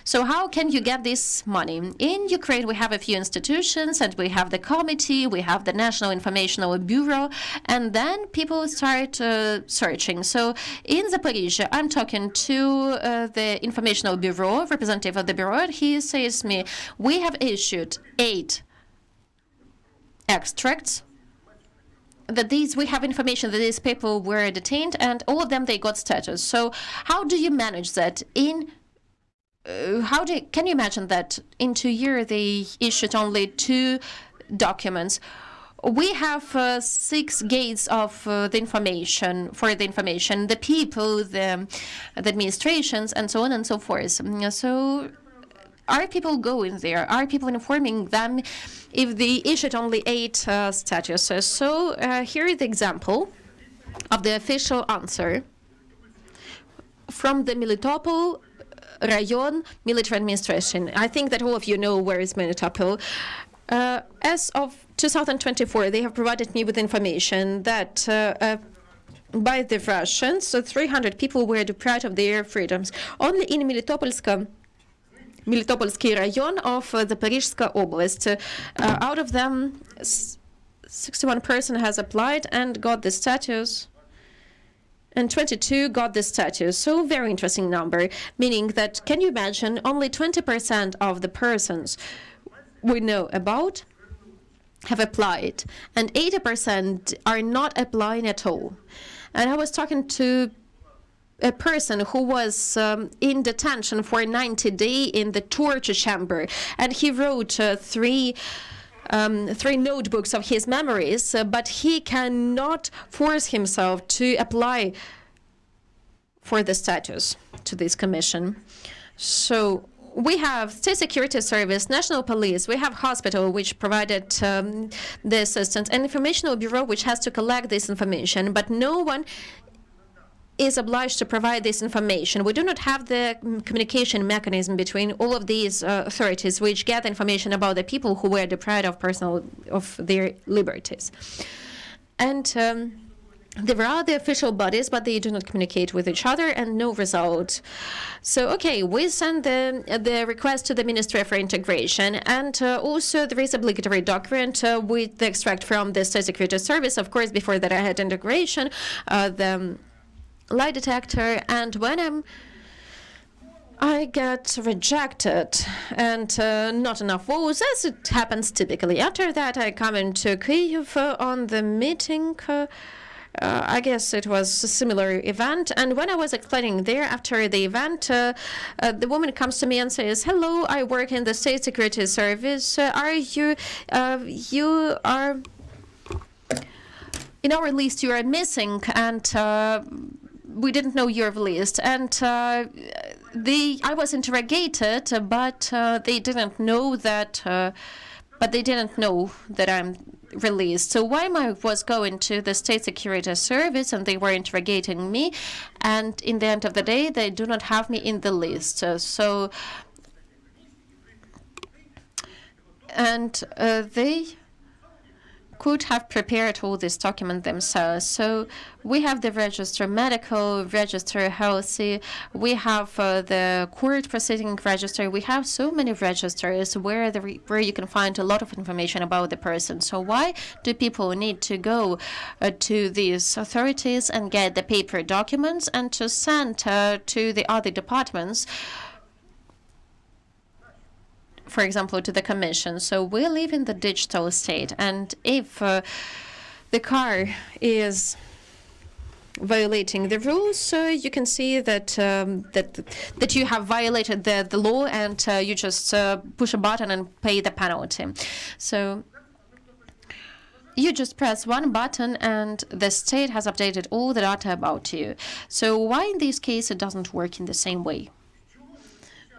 So how can you get this money? In Ukraine, we have a few institutions, and we have the committee, we have the National Informational Bureau, and then people start searching. So in Zaporizhia, I'm talking to the Informational Bureau, representative of the bureau, and he says to me, we have issued 8 extracts we have information that these people were detained, and all of them, they got status. So how do you manage that? Can you imagine that in 2 years they issued only 2 documents? We have 6 gates of the information, the people, the administrations, and so on and so forth. So are people going there? Are people informing them if they issued only 8 statuses? So here is the example of the official answer from the Melitopol Rayon Military Administration. I think that all of you know where is Melitopol. As of 2024, they have provided me with information that by the Russians, 300 people were deprived of their freedoms. Only in Melitopolsky Rayon of the Zaporizhska Oblast. Out of them, 61% has applied and got the status, and 22 got the status. So very interesting number, meaning that, can you imagine, only 20% of the persons we know about have applied, and 80% are not applying at all. And I was talking to a person who was in detention for 90 days in the torture chamber, and he wrote 3 notebooks of his memories, but he cannot force himself to apply for the status to this commission. So we have State Security Service, National Police, we have hospital which provided the assistance, and Informational Bureau which has to collect this information, but no one is obliged to provide this information. We do not have the communication mechanism between all of these authorities which get information about the people who were deprived of their liberties. And there are the official bodies, but they do not communicate with each other, and no result. So, okay, we send the request to the Ministry for Integration, and also there is obligatory document with the extract from the State Security Service. Of course, before that I had integration, the lie detector, and when I get rejected and not enough votes, as it happens typically. After that, I come into Kyiv on the meeting. I guess it was a similar event. And when I was explaining there after the event, the woman comes to me and says, "Hello, I work in the State Security Service. You are in our list, you are missing, and we didn't know your list." And I was interrogated, but they didn't know that. But they didn't know that I'm released. So while I was going to the State Security Service and they were interrogating me, and in the end of the day, they do not have me in the list. They could have prepared all this document themselves. So we have the register medical, register healthy, we have the court proceeding register. We have so many registers where you can find a lot of information about the person. So why do people need to go to these authorities and get the paper documents and to send to the other departments, for example, to the commission? So we live in the digital state, and if the car is violating the rules, you can see that that you have violated the law, and you just push a button and pay the penalty. So you just press one button, and the state has updated all the data about you. So why in this case it doesn't work in the same way?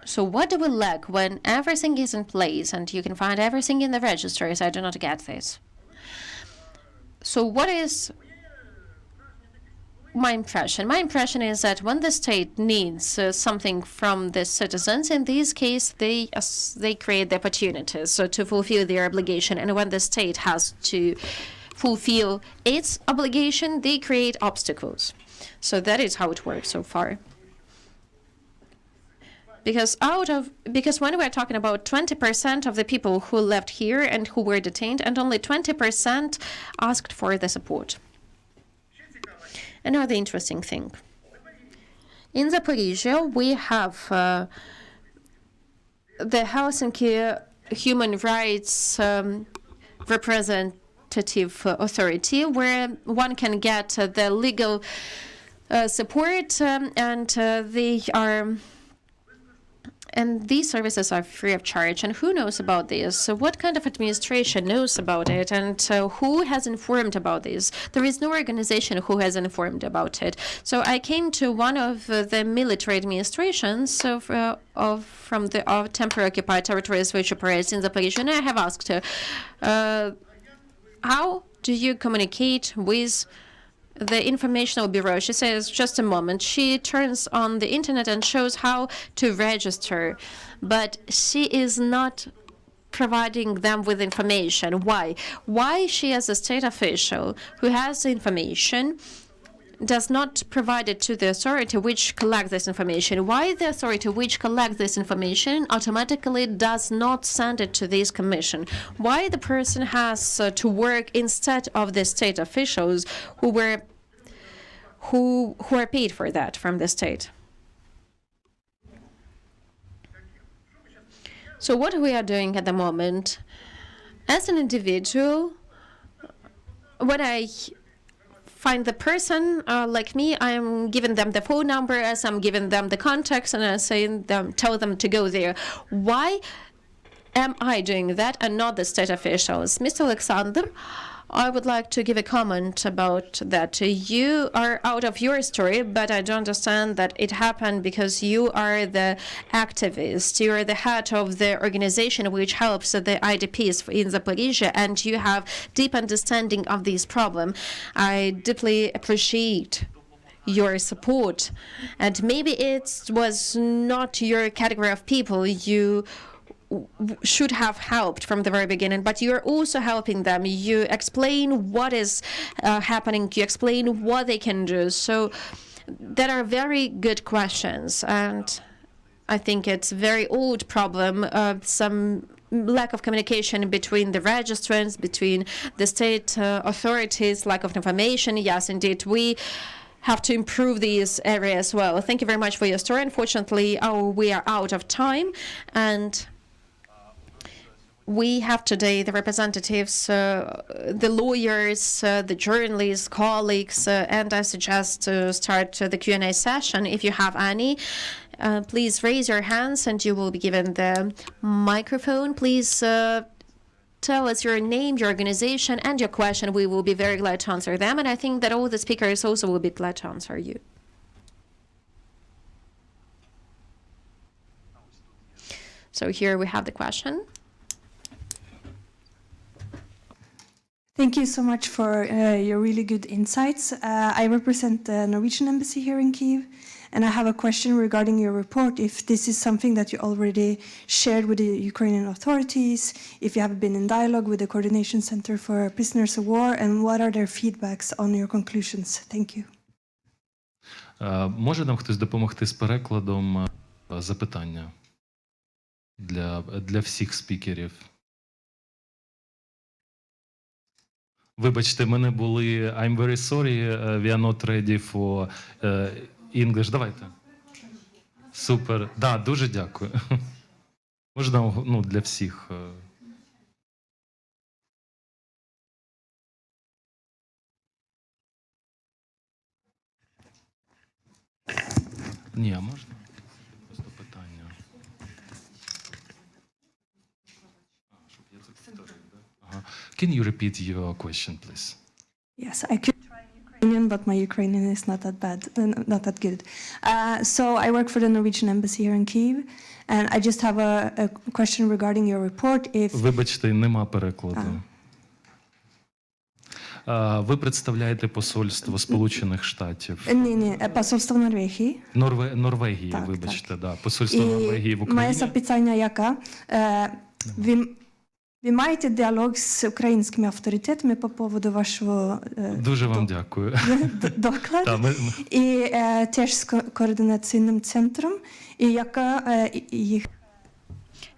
So what do we lack when everything is in place and you can find everything in the registers? I do not get this. So what is my impression? My impression is that when the state needs something from the citizens, in this case, they create the opportunities to fulfill their obligation. And when the state has to fulfill its obligation, they create obstacles. So that is how it works so far. Because when we're talking about 20% of the people who left here and who were detained, and only 20% asked for the support. Another interesting thing. In Zaporizhia, we have the Helsinki Human Rights Representative Authority, where one can get the legal support, and these services are free of charge. And who knows about this? So what kind of administration knows about it? And who has informed about this? There is no organization who has informed about it. So I came to one of the military administrations from the temporary occupied territories which operates in Zaporizhia, and I have asked her, how do you communicate with the informational bureau? She says, just a moment. She turns on the internet and shows how to register, but she is not providing them with information. Why? Why she, as a state official who has the information, does not provide it to the authority which collects this information? Why the authority which collects this information automatically does not send it to this commission? Why the person has to work instead of the state officials who are paid for that from the state? So what we are doing at the moment, as an individual, when I find the person like me, I am giving them the phone number, as I'm giving them the contacts, and I tell them to go there. Why am I doing that and not the state officials? Mr. Oleksandr, I would like to give a comment about that. You are out of your story, but I don't understand that it happened because you are the activist. You are the head of the organization which helps the IDPs in Zaporizhia, and you have deep understanding of this problem. I deeply appreciate your support. And maybe it was not your category of people you should have helped from the very beginning, but you're also helping them. You explain what is happening, you explain what they can do. So that are very good questions, and I think it's a very old problem, some lack of communication between the registrants, between the state authorities, lack of information. Yes, indeed, we have to improve these areas as well. Thank you very much for your story. Unfortunately, we are out of time, and we have today the representatives, the lawyers, the journalists, colleagues, and I suggest to start the Q&A session. If you have any, please raise your hands and you will be given the microphone. Please tell us your name, your organization, and your question. We will be very glad to answer them, and I think that all the speakers also will be glad to answer you. So here we have the question. Thank you so much for your really good insights. I represent the Norwegian embassy here in Kyiv, and I have a question regarding your report. If this is something that you already shared with the Ukrainian authorities, if you have been in dialogue with the Coordination Center for Prisoners of War, and what are their feedbacks on your conclusions? Thank you. Може нам хтось допомогти з перекладом запитання для всіх спікерів? Вибачте, мене були I'm very sorry, we are not ready for English. Давайте. Супер. Да, дуже дякую. Можна, для всіх. Ні, а можна? Просто питання. Щоб я це повторив, да? Ага. Can you repeat your question, please? Yes, I could try Ukrainian, but my Ukrainian is not that bad, not that good. So I work for the Norwegian embassy here in Kyiv, and I just have a question regarding your report. Вибачте, нема перекладу. Ви представляєте посольство Сполучених Штатів? Ні, посольство Норвегії. Норвегії, так, вибачте, так. Да. Посольство Норвегії в Україні. Моє запитання яке? Ви маєте діалог з українськими авторитетами по поводу вашого Дуже вам дякую. докладу. І теж з координаційним центром. І яка їх...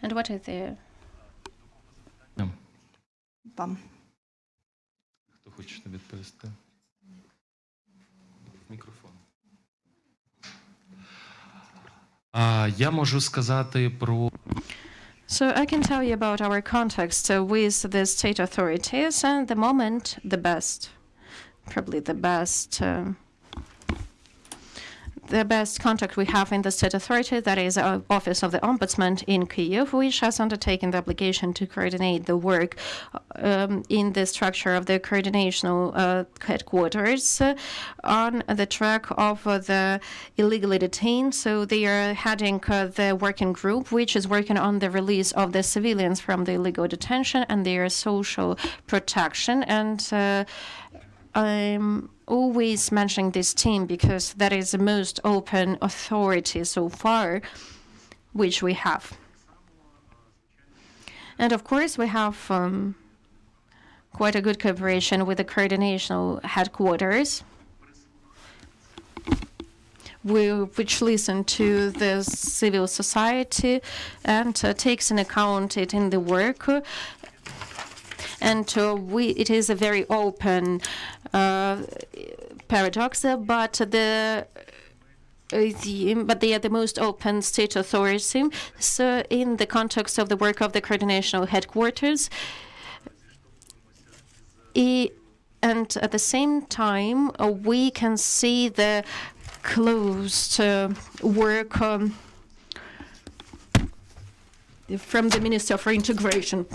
And what is the... Вам. Хто хоче відповісти? Мікрофон. Я можу сказати про... So I can tell you about our context with the state authorities, and at the moment, the best, probably the best contact we have in the state authority, that is our Office of the Ombudsman in Kyiv, which has undertaken the obligation to coordinate the work in the structure of the coordinational headquarters on the track of the illegally detained. So they are heading the working group, which is working on the release of the civilians from the illegal detention and their social protection. And I'm always mentioning this team because that is the most open authority so far which we have. And of course we have quite a good cooperation with the coordinational headquarters, which listen to the civil society and takes in account it in the work. And it is a very open paradox, but they are the most open state authority. So in the context of the work of the coordinational headquarters, and at the same time, we can see the closed work from the Minister for Integration.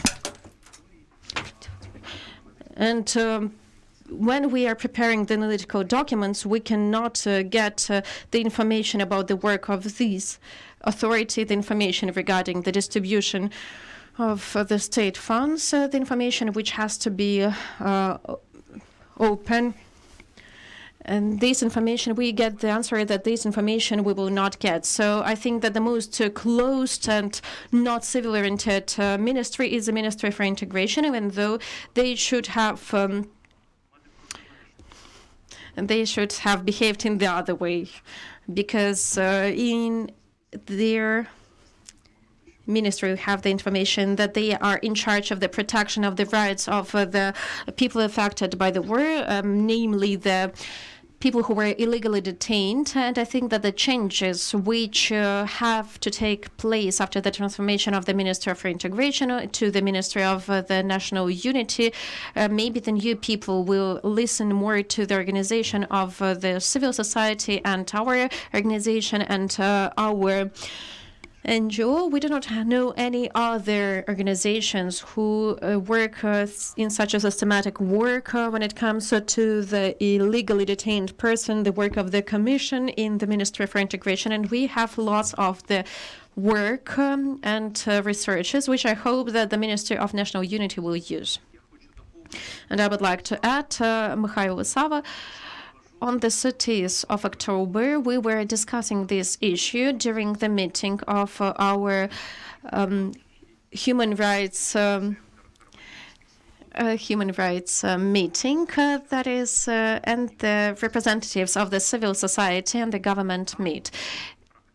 And when we are preparing the analytical documents, we cannot get the information about the work of these authority, the information regarding the distribution of the state funds, the information which has to be open. And this information, we get the answer that this information we will not get. So I think that the most closed and not civil-oriented ministry is the Ministry for Integration, even though they should have behaved in the other way, because in their ministry have the information that they are in charge of the protection of the rights of the people affected by the war, namely the people who were illegally detained. And I think that the changes which have to take place after the transformation of the Minister for Integration to the Ministry of the National Unity, maybe the new people will listen more to the organization of the civil society and our organization and our NGO. We do not know any other organizations who work in such a systematic work when it comes to the illegally detained person, the work of the Commission in the Ministry for Integration. And we have lots of the work and researches, which I hope that the Ministry of National Unity will use. And I would like to add, Mikhail Sava, on the 30th of October, we were discussing this issue during the meeting of our human rights meeting, that is, and the representatives of the civil society and the government meet.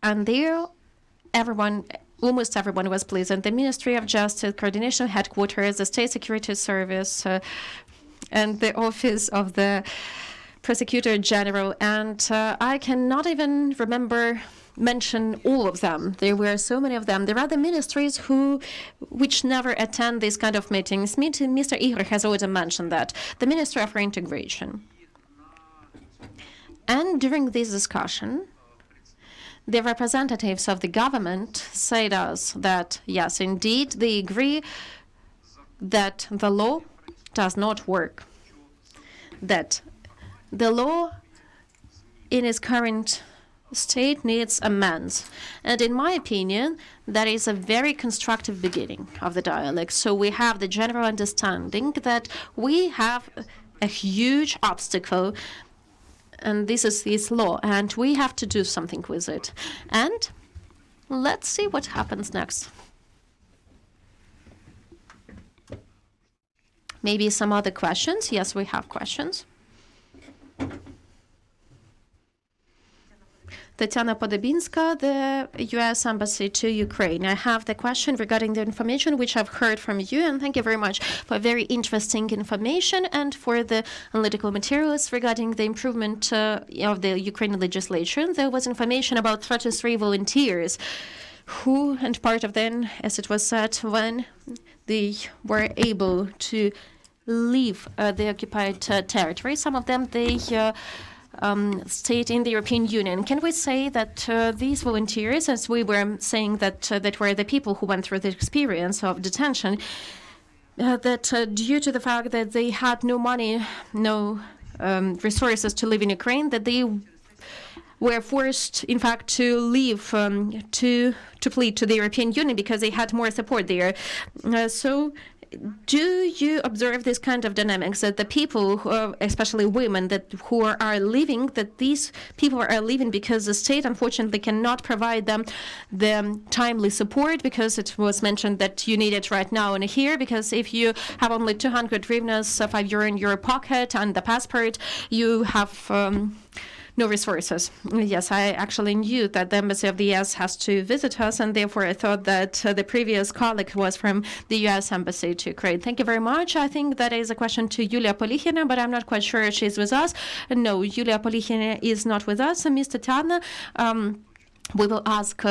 And there, almost everyone was present. The Ministry of Justice, Coordination Headquarters, the State Security Service, and the Office of the Prosecutor General, and I cannot even mention all of them. There were so many of them. There are the ministries which never attend these kind of meetings. Mr. Igor has already mentioned that. The Ministry for Integration. And during this discussion, the representatives of the government said us that, yes, indeed, they agree that the law does not work, that the law in its current state needs amends. And in my opinion, that is a very constructive beginning of the dialogue. So we have the general understanding that we have a huge obstacle, and this is this law, and we have to do something with it. And let's see what happens next. Maybe some other questions? Yes, we have questions. Tatiana Podobinska, the U.S. Embassy to Ukraine. I have the question regarding the information which I've heard from you, and thank you very much for very interesting information and for the analytical materials regarding the improvement of the Ukrainian legislation. There was information about 33 volunteers who, and part of them, as it was said, when they were able to leave the occupied territory. Some of them, they stayed in the European Union. Can we say that these volunteers, as we were saying that that were the people who went through the experience of detention, that due to the fact that they had no money, no resources to live in Ukraine, that they were forced, in fact, to leave, to plead to the European Union because they had more support there. So do you observe this kind of dynamics, that the people, especially women, who are leaving, that these people are leaving because the state, unfortunately, cannot provide them the timely support, because it was mentioned that you need it right now and here, because if you have only 200 hryvnias, €5 in your pocket, and the passport, you have no resources. Yes, I actually knew that the Embassy of the U.S. has to visit us, and therefore I thought that the previous colleague was from the U.S. Embassy to Ukraine. Thank you very much. I think that is a question to Yulia Polikhina, but I'm not quite sure she's with us. No, Yulia Polikhina is not with us. Mr. Tana, we will ask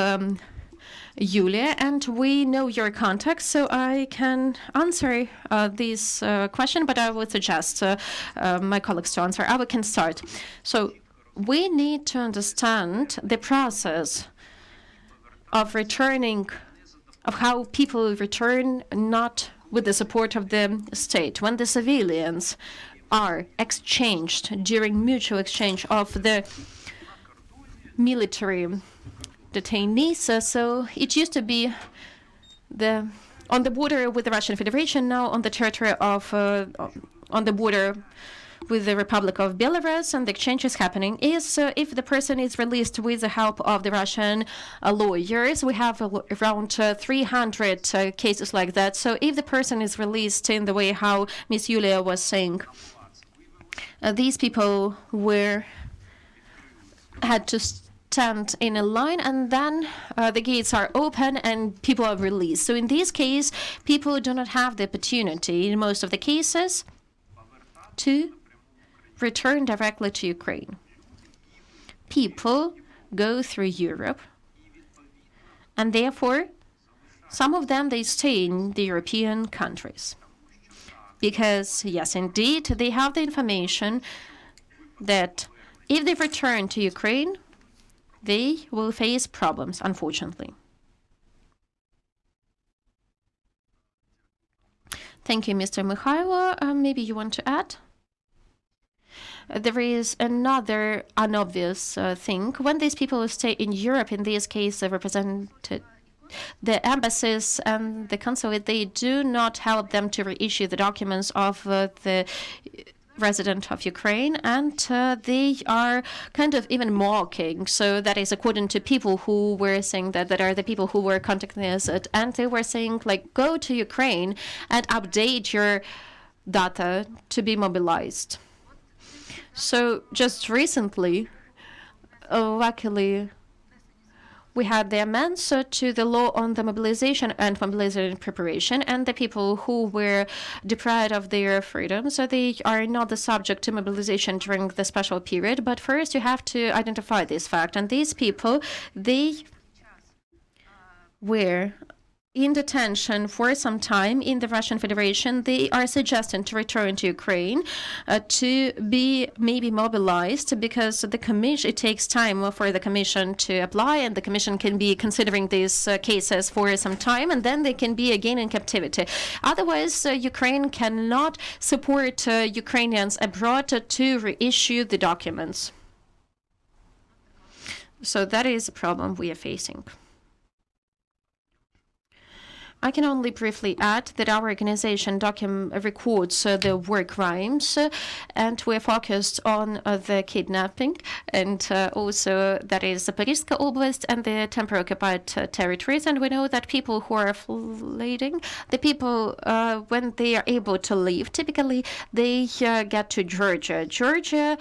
Yulia, and we know your contact, so I can answer this question, but I would suggest my colleagues to answer. I can start. So we need to understand the process of returning, of how people return not with the support of the state. When the civilians are exchanged during mutual exchange of the military detainees, so it used to be on the border with the Russian Federation, now on the territory of, on the border with the Republic of Belarus, and the exchange is happening, is if the person is released with the help of the Russian lawyers. We have around 300 cases like that. So if the person is released in the way how Miss Yulia was saying, these people had to stand in a line, and then the gates are open and people are released. So in this case, people do not have the opportunity, in most of the cases, to return directly to Ukraine. People go through Europe, and therefore, some of them, they stay in the European countries. Because, yes, indeed, they have the information that if they return to Ukraine, they will face problems, unfortunately. Thank you, Mr. Mikhailo. Maybe you want to add? There is another unobvious thing. When these people stay in Europe, in this case, represented the embassies and the consulate, they do not help them to reissue the documents of the resident of Ukraine, and they are kind of even mocking. So that is according to people who were saying that are the people who were contacting us, and they were saying, like, go to Ukraine and update your data to be mobilized. So just recently, luckily, we had the amendments to the law on the mobilization and mobilization preparation, and the people who were deprived of their freedom, so they are not the subject to mobilization during the special period. But first you have to identify this fact, and these people, they were in detention for some time in the Russian Federation. They are suggesting to return to Ukraine to be maybe mobilized, because the commission, it takes time for the commission to apply, and the commission can be considering these cases for some time, and then they can be again in captivity. Otherwise, Ukraine cannot support Ukrainians abroad to reissue the documents. So that is a problem we are facing. I can only briefly add that our organization records the war crimes, and we're focused on the kidnapping, and also that is the Zaporizhzhia Oblast and the temporarily occupied territories. And we know that people who are fleeing, the people, when they are able to leave, typically they get to Georgia. Georgia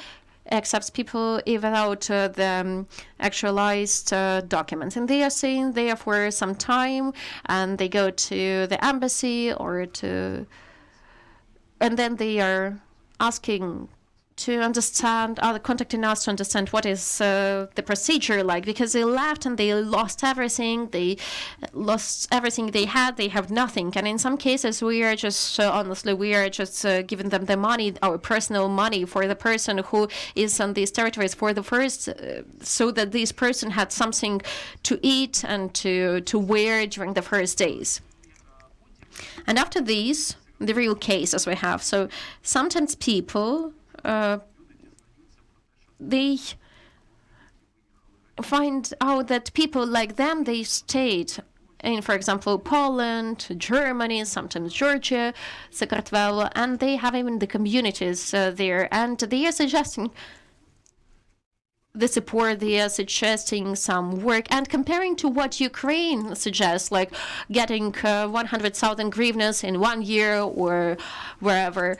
accepts people without the actualized documents, and they are staying there for some time, and they go to the embassy and then they are asking to understand, contacting us to understand what is the procedure like, because they left and they lost everything. They lost everything they had. They have nothing. And in some cases, we are just, honestly, we are just giving them the money, our personal money, for the person who is on these territories for the first, so that this person had something to eat and to wear during the first days. And after these, the real cases we have. So sometimes people, they find out that people like them, they stayed in, for example, Poland, Germany, sometimes Georgia, Sakartvelo, and they have even the communities there, and they are suggesting the support, they are suggesting some work, and comparing to what Ukraine suggests, like getting 100,000 hryvnias in 1 year or wherever,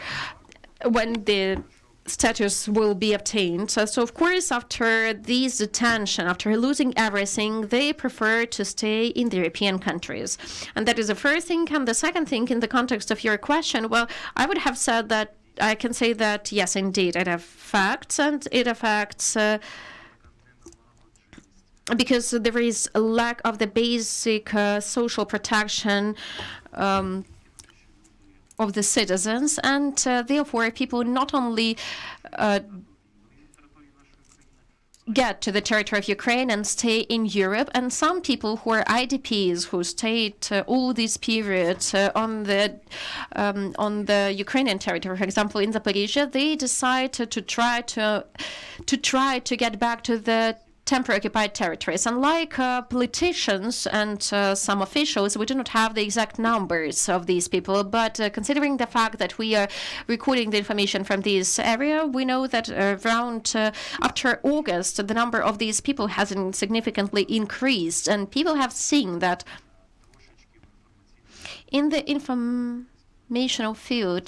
when the status will be obtained. So of course, after this detention, after losing everything, they prefer to stay in the European countries. And that is the first thing. And the second thing, in the context of your question, well, I would have said that, I can say that, yes, indeed, it affects, and it affects because there is a lack of the basic social protection of the citizens, and therefore people not only get to the territory of Ukraine and stay in Europe, and some people who are IDPs who stayed all these periods on the Ukrainian territory, for example, in Zaporizhzhia, they decide to try to get back to the temporary occupied territories. Unlike politicians and some officials, we do not have the exact numbers of these people, but considering the fact that we are recording the information from this area, we know that around after August, the number of these people hasn't significantly increased, and people have seen that in the informational field,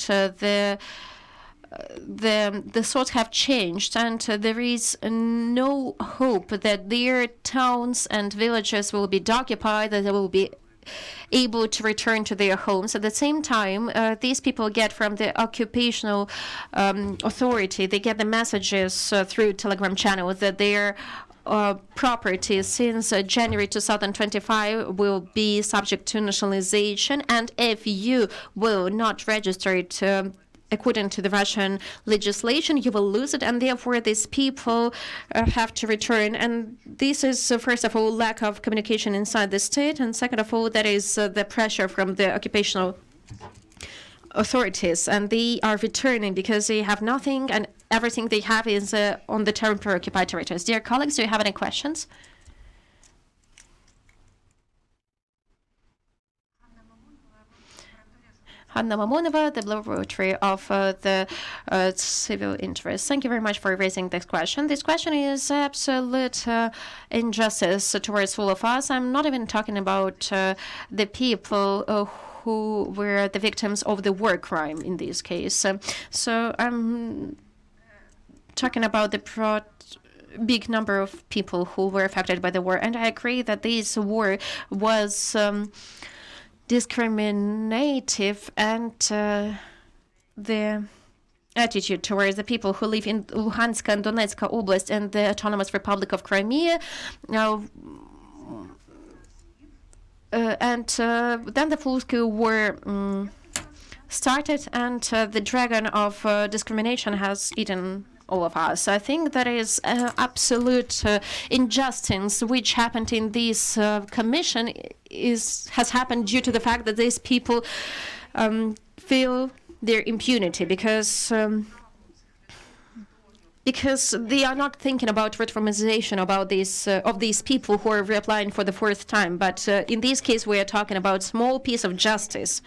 the thoughts have changed, and there is no hope that their towns and villages will be occupied, that they will be able to return to their homes. At the same time, these people get from the occupational authority, they get the messages through Telegram channels that their properties since January 2025 will be subject to nationalization, and if you will not register it according to the Russian legislation, you will lose it, and therefore these people have to return. And this is, first of all, lack of communication inside the state, and second of all, that is the pressure from the occupational authorities, and they are returning because they have nothing, and everything they have is on the temporary occupied territories. Dear colleagues, do you have any questions? Hanna Mamonova, the laboratory of the civil interests. Thank you very much for raising this question. This question is absolute injustice towards all of us. I'm not even talking about the people who were the victims of the war crime in this case. So I'm talking about the big number of people who were affected by the war. And I agree that this war was discriminative, and the attitude towards the people who live in Luhansk and Donetsk Oblast and the Autonomous Republic of Crimea. Now, and then the full-scale war started, and the dragon of discrimination has eaten all of us. I think that is absolute injustice which happened in this commission has happened due to the fact that these people feel their impunity because they are not thinking about reformization about these of these people who are reapplying for the fourth time. But in this case, we are talking about small piece of justice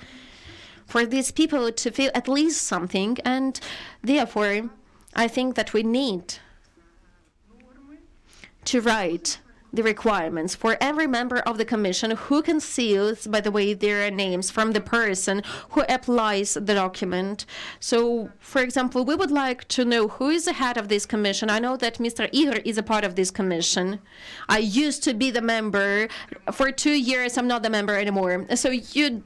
for these people to feel at least something, and therefore I think that we need to write the requirements for every member of the commission who conceals, by the way, their names from the person who applies the document. So, for example, we would like to know who is the head of this commission. I know that Mr. Igor is a part of this commission. I used to be the member. For 2 years, I'm not the member anymore. So you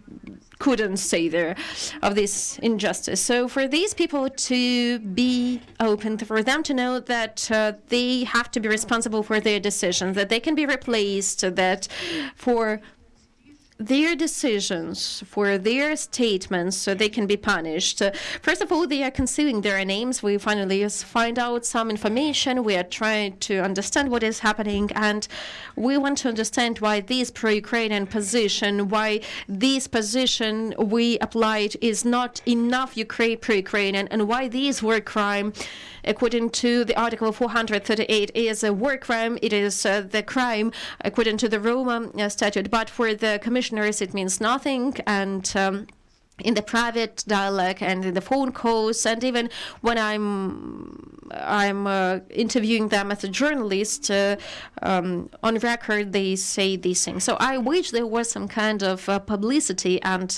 couldn't say there of this injustice. So for these people to be open, for them to know that they have to be responsible for their decisions, that they can be replaced, that for their decisions, for their statements, so they can be punished. First of all, they are concealing their names. We finally find out some information. We are trying to understand what is happening, and we want to understand why this pro-Ukrainian position, why this position we applied is not enough pro-Ukrainian, and why this war crime, according to the Article 438, is a war crime. It is the crime according to the Roma statute, but for the commissioners it means nothing. And in the private dialogue and in the phone calls, and even when I'm interviewing them as a journalist, on record they say these things. So I wish there was some kind of publicity and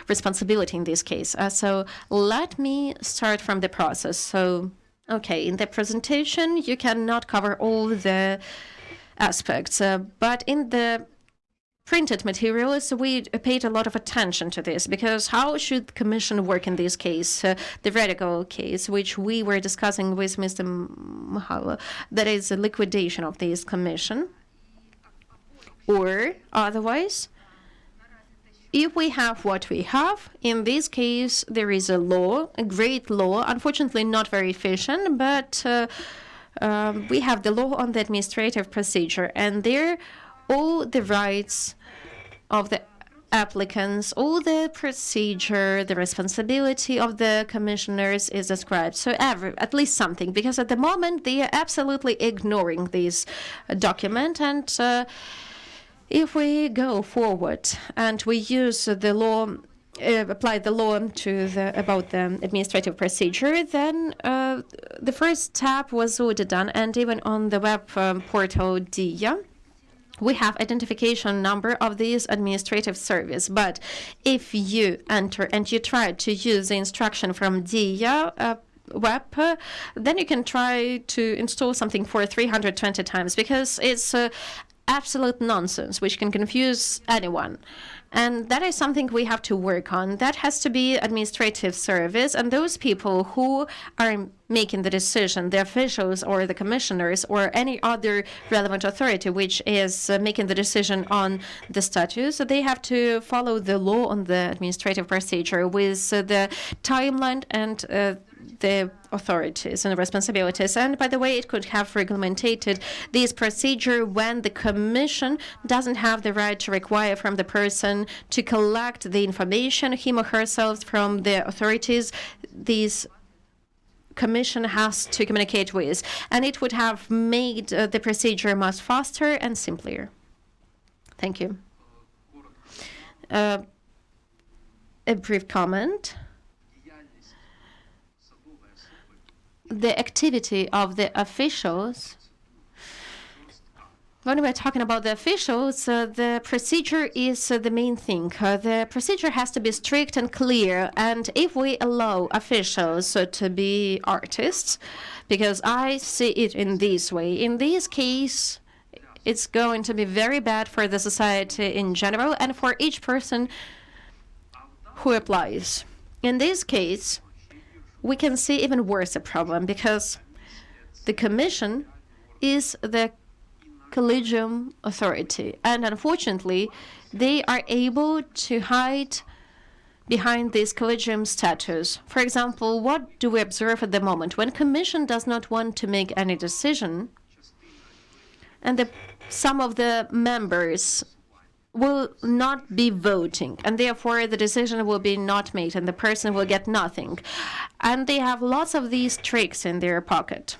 responsibility in this case. So let me start from the process. So, okay, in the presentation you cannot cover all the aspects, but in the printed materials, we paid a lot of attention to this, because how should the commission work in this case, the radical case, which we were discussing with Mr. Mihailo, that is a liquidation of this commission, or otherwise, if we have what we have, in this case, there is a law, a great law, unfortunately not very efficient, but we have the law on the administrative procedure, and there all the rights of the applicants, all the procedure, the responsibility of the commissioners is described. So at least something, because at the moment they are absolutely ignoring this document. And if we go forward and we use the law, apply the law to about the administrative procedure, then the first step was already done, and even on the web portal DIA, we have identification number of this administrative service. But if you enter and you try to use the instruction from DIA web, then you can try to install something for 320 times, because it's absolute nonsense, which can confuse anyone. And that is something we have to work on. That has to be administrative service, and those people who are making the decision, the officials or the commissioners or any other relevant authority which is making the decision on the status, they have to follow the law on the administrative procedure with the timeline and the authorities and responsibilities. And by the way, it could have regulated this procedure when the commission doesn't have the right to require from the person to collect the information, him or herself, from the authorities these commission has to communicate with. And it would have made the procedure much faster and simpler. Thank you. A brief comment. The activity of the officials, when we're talking about the officials, the procedure is the main thing. The procedure has to be strict and clear. And if we allow officials to be artists, because I see it in this way, in this case, it's going to be very bad for the society in general and for each person who applies. In this case, we can see even worse a problem, because the commission is the collegium authority, and unfortunately they are able to hide behind this collegium status. For example, what do we observe at the moment? When commission does not want to make any decision, and some of the members will not be voting, and therefore the decision will be not made, and the person will get nothing. And they have lots of these tricks in their pocket.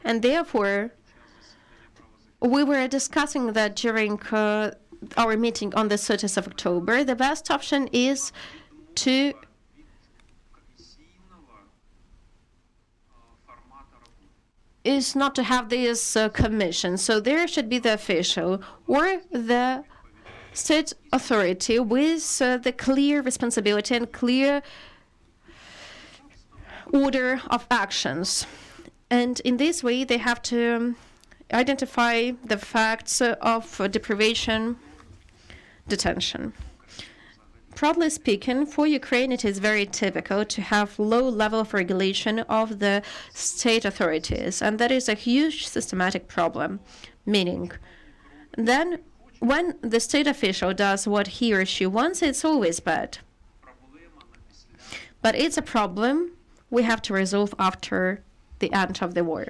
And therefore, we were discussing that during our meeting on the 30th of October. The best option is to not to have this commission. So there should be the official or the state authority with the clear responsibility and clear order of actions. And in this way, they have to identify the facts of deprivation, detention. Broadly speaking, for Ukraine, it is very typical to have low level of regulation of the state authorities, and that is a huge systematic problem, meaning then when the state official does what he or she wants, it's always bad. But it's a problem we have to resolve after the end of the war.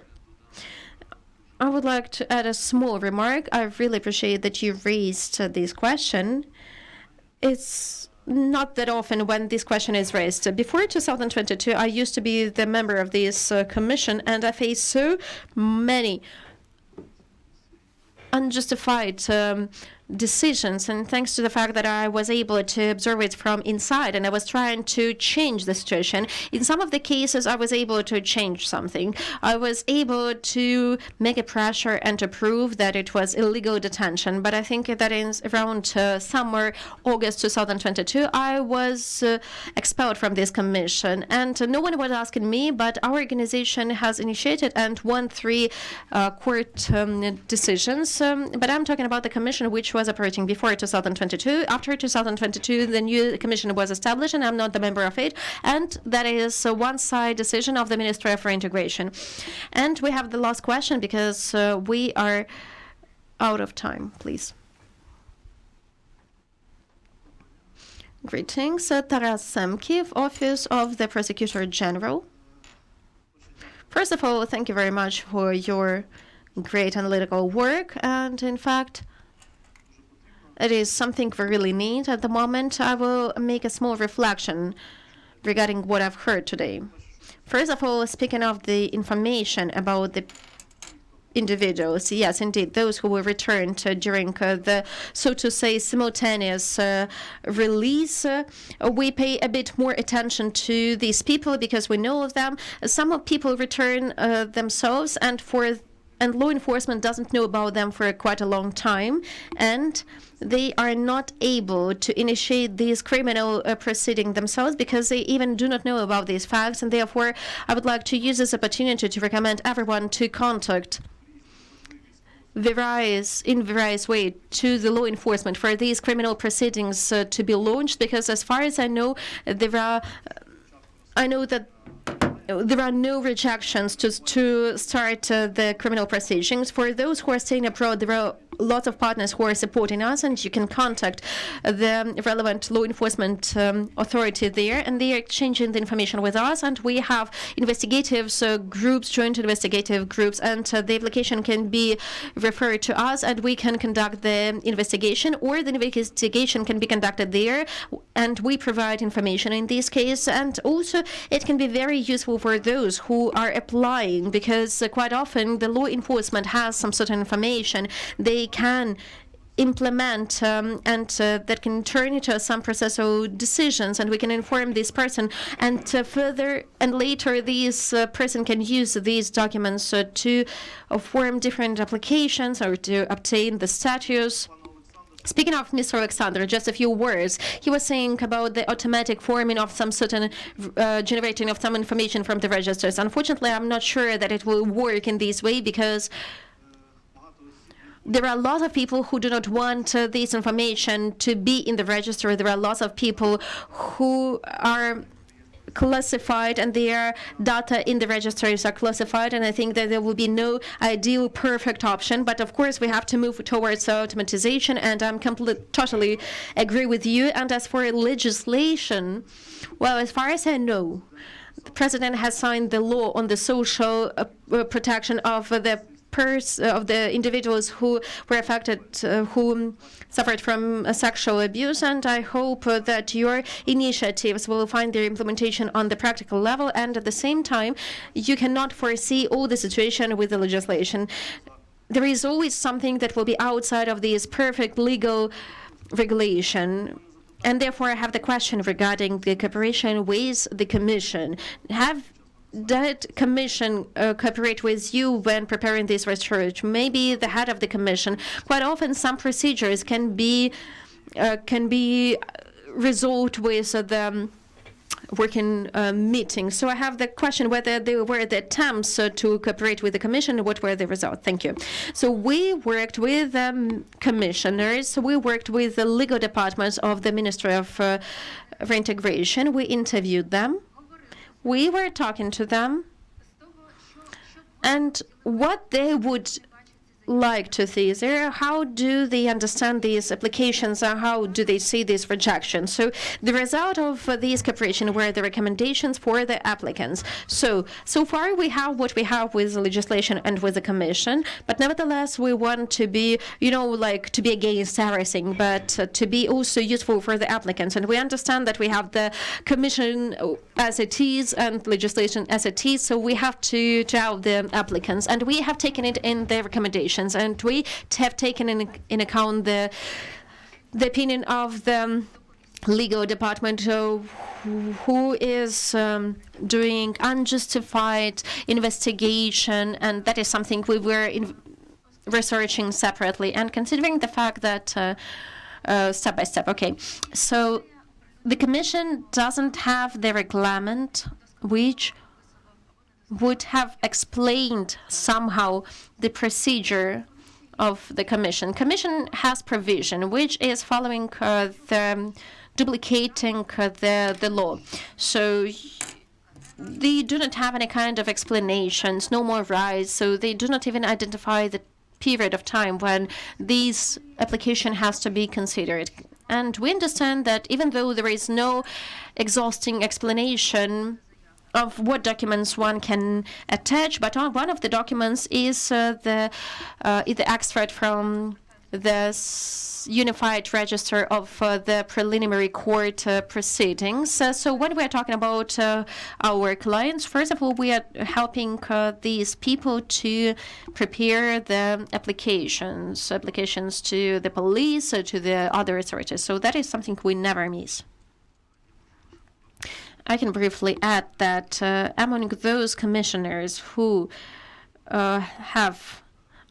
I would like to add a small remark. I really appreciate that you raised this question. It's not that often when this question is raised. Before 2022, I used to be the member of this commission, and I faced so many unjustified decisions, and thanks to the fact that I was able to observe it from inside and I was trying to change the situation, in some of the cases I was able to change something. I was able to make a pressure and to prove that it was illegal detention. But I think that in around somewhere August 2022, I was expelled from this commission, and no one was asking me, but our organization has initiated and won 3 court decisions. But I'm talking about the commission which was operating before 2022. After 2022, the new commission was established, and I'm not the member of it. And that is a one-side decision of the Ministry for Integration. And we have the last question because we are out of time, please. Greetings, Taras Semkiv, Office of the Prosecutor General. First of all, thank you very much for your great analytical work, and in fact, It is something we really need at the moment. I will make a small reflection regarding what I've heard today. First of all, speaking of the information about the individuals, yes, indeed, those who were returned during the, so to say, simultaneous release, we pay a bit more attention to these people because we know of them. Some of people return themselves, and law enforcement doesn't know about them for quite a long time, and they are not able to initiate these criminal proceedings themselves because they even do not know about these facts. And therefore, I would like to use this opportunity to recommend everyone to contact in various way to the law enforcement for these criminal proceedings to be launched, because as far as I know, I know that there are no rejections to start the criminal proceedings. For those who are staying abroad, there are lots of partners who are supporting us, and you can contact the relevant law enforcement authority there, and they are exchanging the information with us. And we have investigative groups, joint investigative groups, and the application can be referred to us, and we can conduct the investigation, or the investigation can be conducted there, and we provide information in this case. And also, it can be very useful for those who are applying, because quite often the law enforcement has some certain information they can implement, and that can turn into some processual decisions, and we can inform this person, and further and later this person can use these documents to form different applications or to obtain the status. Speaking of Mr. Oleksandr, just a few words. He was saying about the automatic forming of some certain generating of some information from the registers. Unfortunately, I'm not sure that it will work in this way, because there are a lot of people who do not want this information to be in the register. There are lots of people who are classified, and their data in the registers are classified, and I think that there will be no ideal perfect option. But of course, we have to move towards automatization, and I'm totally agree with you. And as for legislation, well, as far as I know, the president has signed the law on the social protection of the individuals who were affected, who suffered from sexual abuse, and I hope that your initiatives will find their implementation on the practical level. And at the same time, you cannot foresee all the situation with the legislation. There is always something that will be outside of this perfect legal regulation. And therefore, I have the question regarding the cooperation with the Commission. Did Commission cooperate with you when preparing this research? Maybe the head of the Commission. Quite often, some procedures can be resolved with the working meeting. So I have the question whether there were the attempts to cooperate with the Commission. What were the results? Thank you. So we worked with commissioners. We worked with the legal departments of the Ministry of Reintegration. We interviewed them. We were talking to them, and what they would like to see there, how do they understand these applications, and how do they see these rejections? So the result of these cooperation were the recommendations for the applicants. So far we have what we have with the legislation and with the Commission, but nevertheless we want to be, to be against everything, but to be also useful for the applicants. And we understand that we have the Commission as it is and legislation as it is, so we have to help the applicants, and we have taken it in the recommendations. And we have taken in account the opinion of the legal department who is doing unjustified investigation, and that is something we were researching separately. And considering the fact that step by step, okay, so the Commission doesn't have the reglement which would have explained somehow the procedure of the Commission. Commission has provision which is following the duplicating the law. So they do not have any kind of explanations, no more rights. So they do not even identify the period of time when this application has to be considered. And we understand that even though there is no exhausting explanation of what documents one can attach, but one of the documents is the extract from this unified register of the preliminary court proceedings. So when we're talking about our clients, first of all, we are helping these people to prepare the applications to the police, to the other authorities. So that is something we never miss. I can briefly add that among those commissioners who have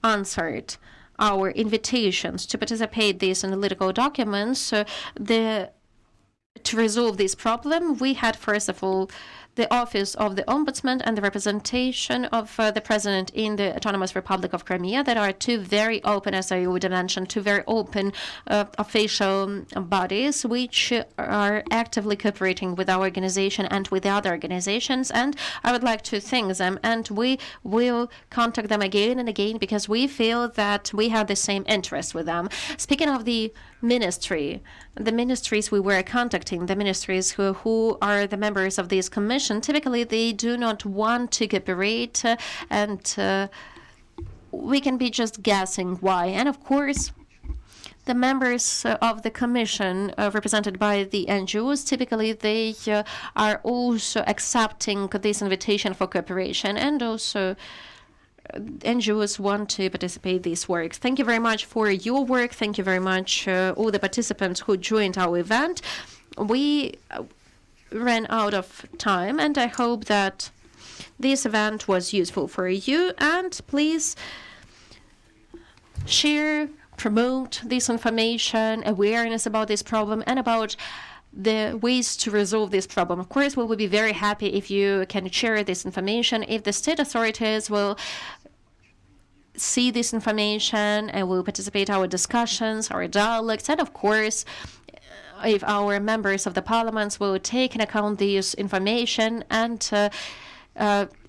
answered our invitations to participate in these analytical documents, to resolve this problem, we had, first of all, the Office of the Ombudsman and the representation of the President in the Autonomous Republic of Crimea, that are two very open, as I would mention, two very open official bodies which are actively cooperating with our organization and with the other organizations. And I would like to thank them, and we will contact them again and again because we feel that we have the same interest with them. Speaking of the ministry, the ministries we were contacting, the ministries who are the members of this commission, typically they do not want to cooperate, and we can be just guessing why. And of course, the members of the commission represented by the NGOs, typically they are also accepting this invitation for cooperation, and also NGOs want to participate in this work. Thank you very much for your work. Thank you very much, all the participants who joined our event. We ran out of time, and I hope that this event was useful for you. And please share, promote this information, awareness about this problem, and about the ways to resolve this problem. Of course, we will be very happy if you can share this information, if the state authorities will see this information and will participate in our discussions, our dialogues, and of course, if our members of the parliaments will take into account this information and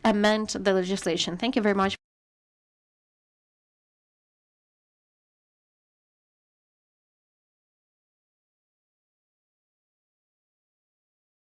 amend the legislation. Thank you very much.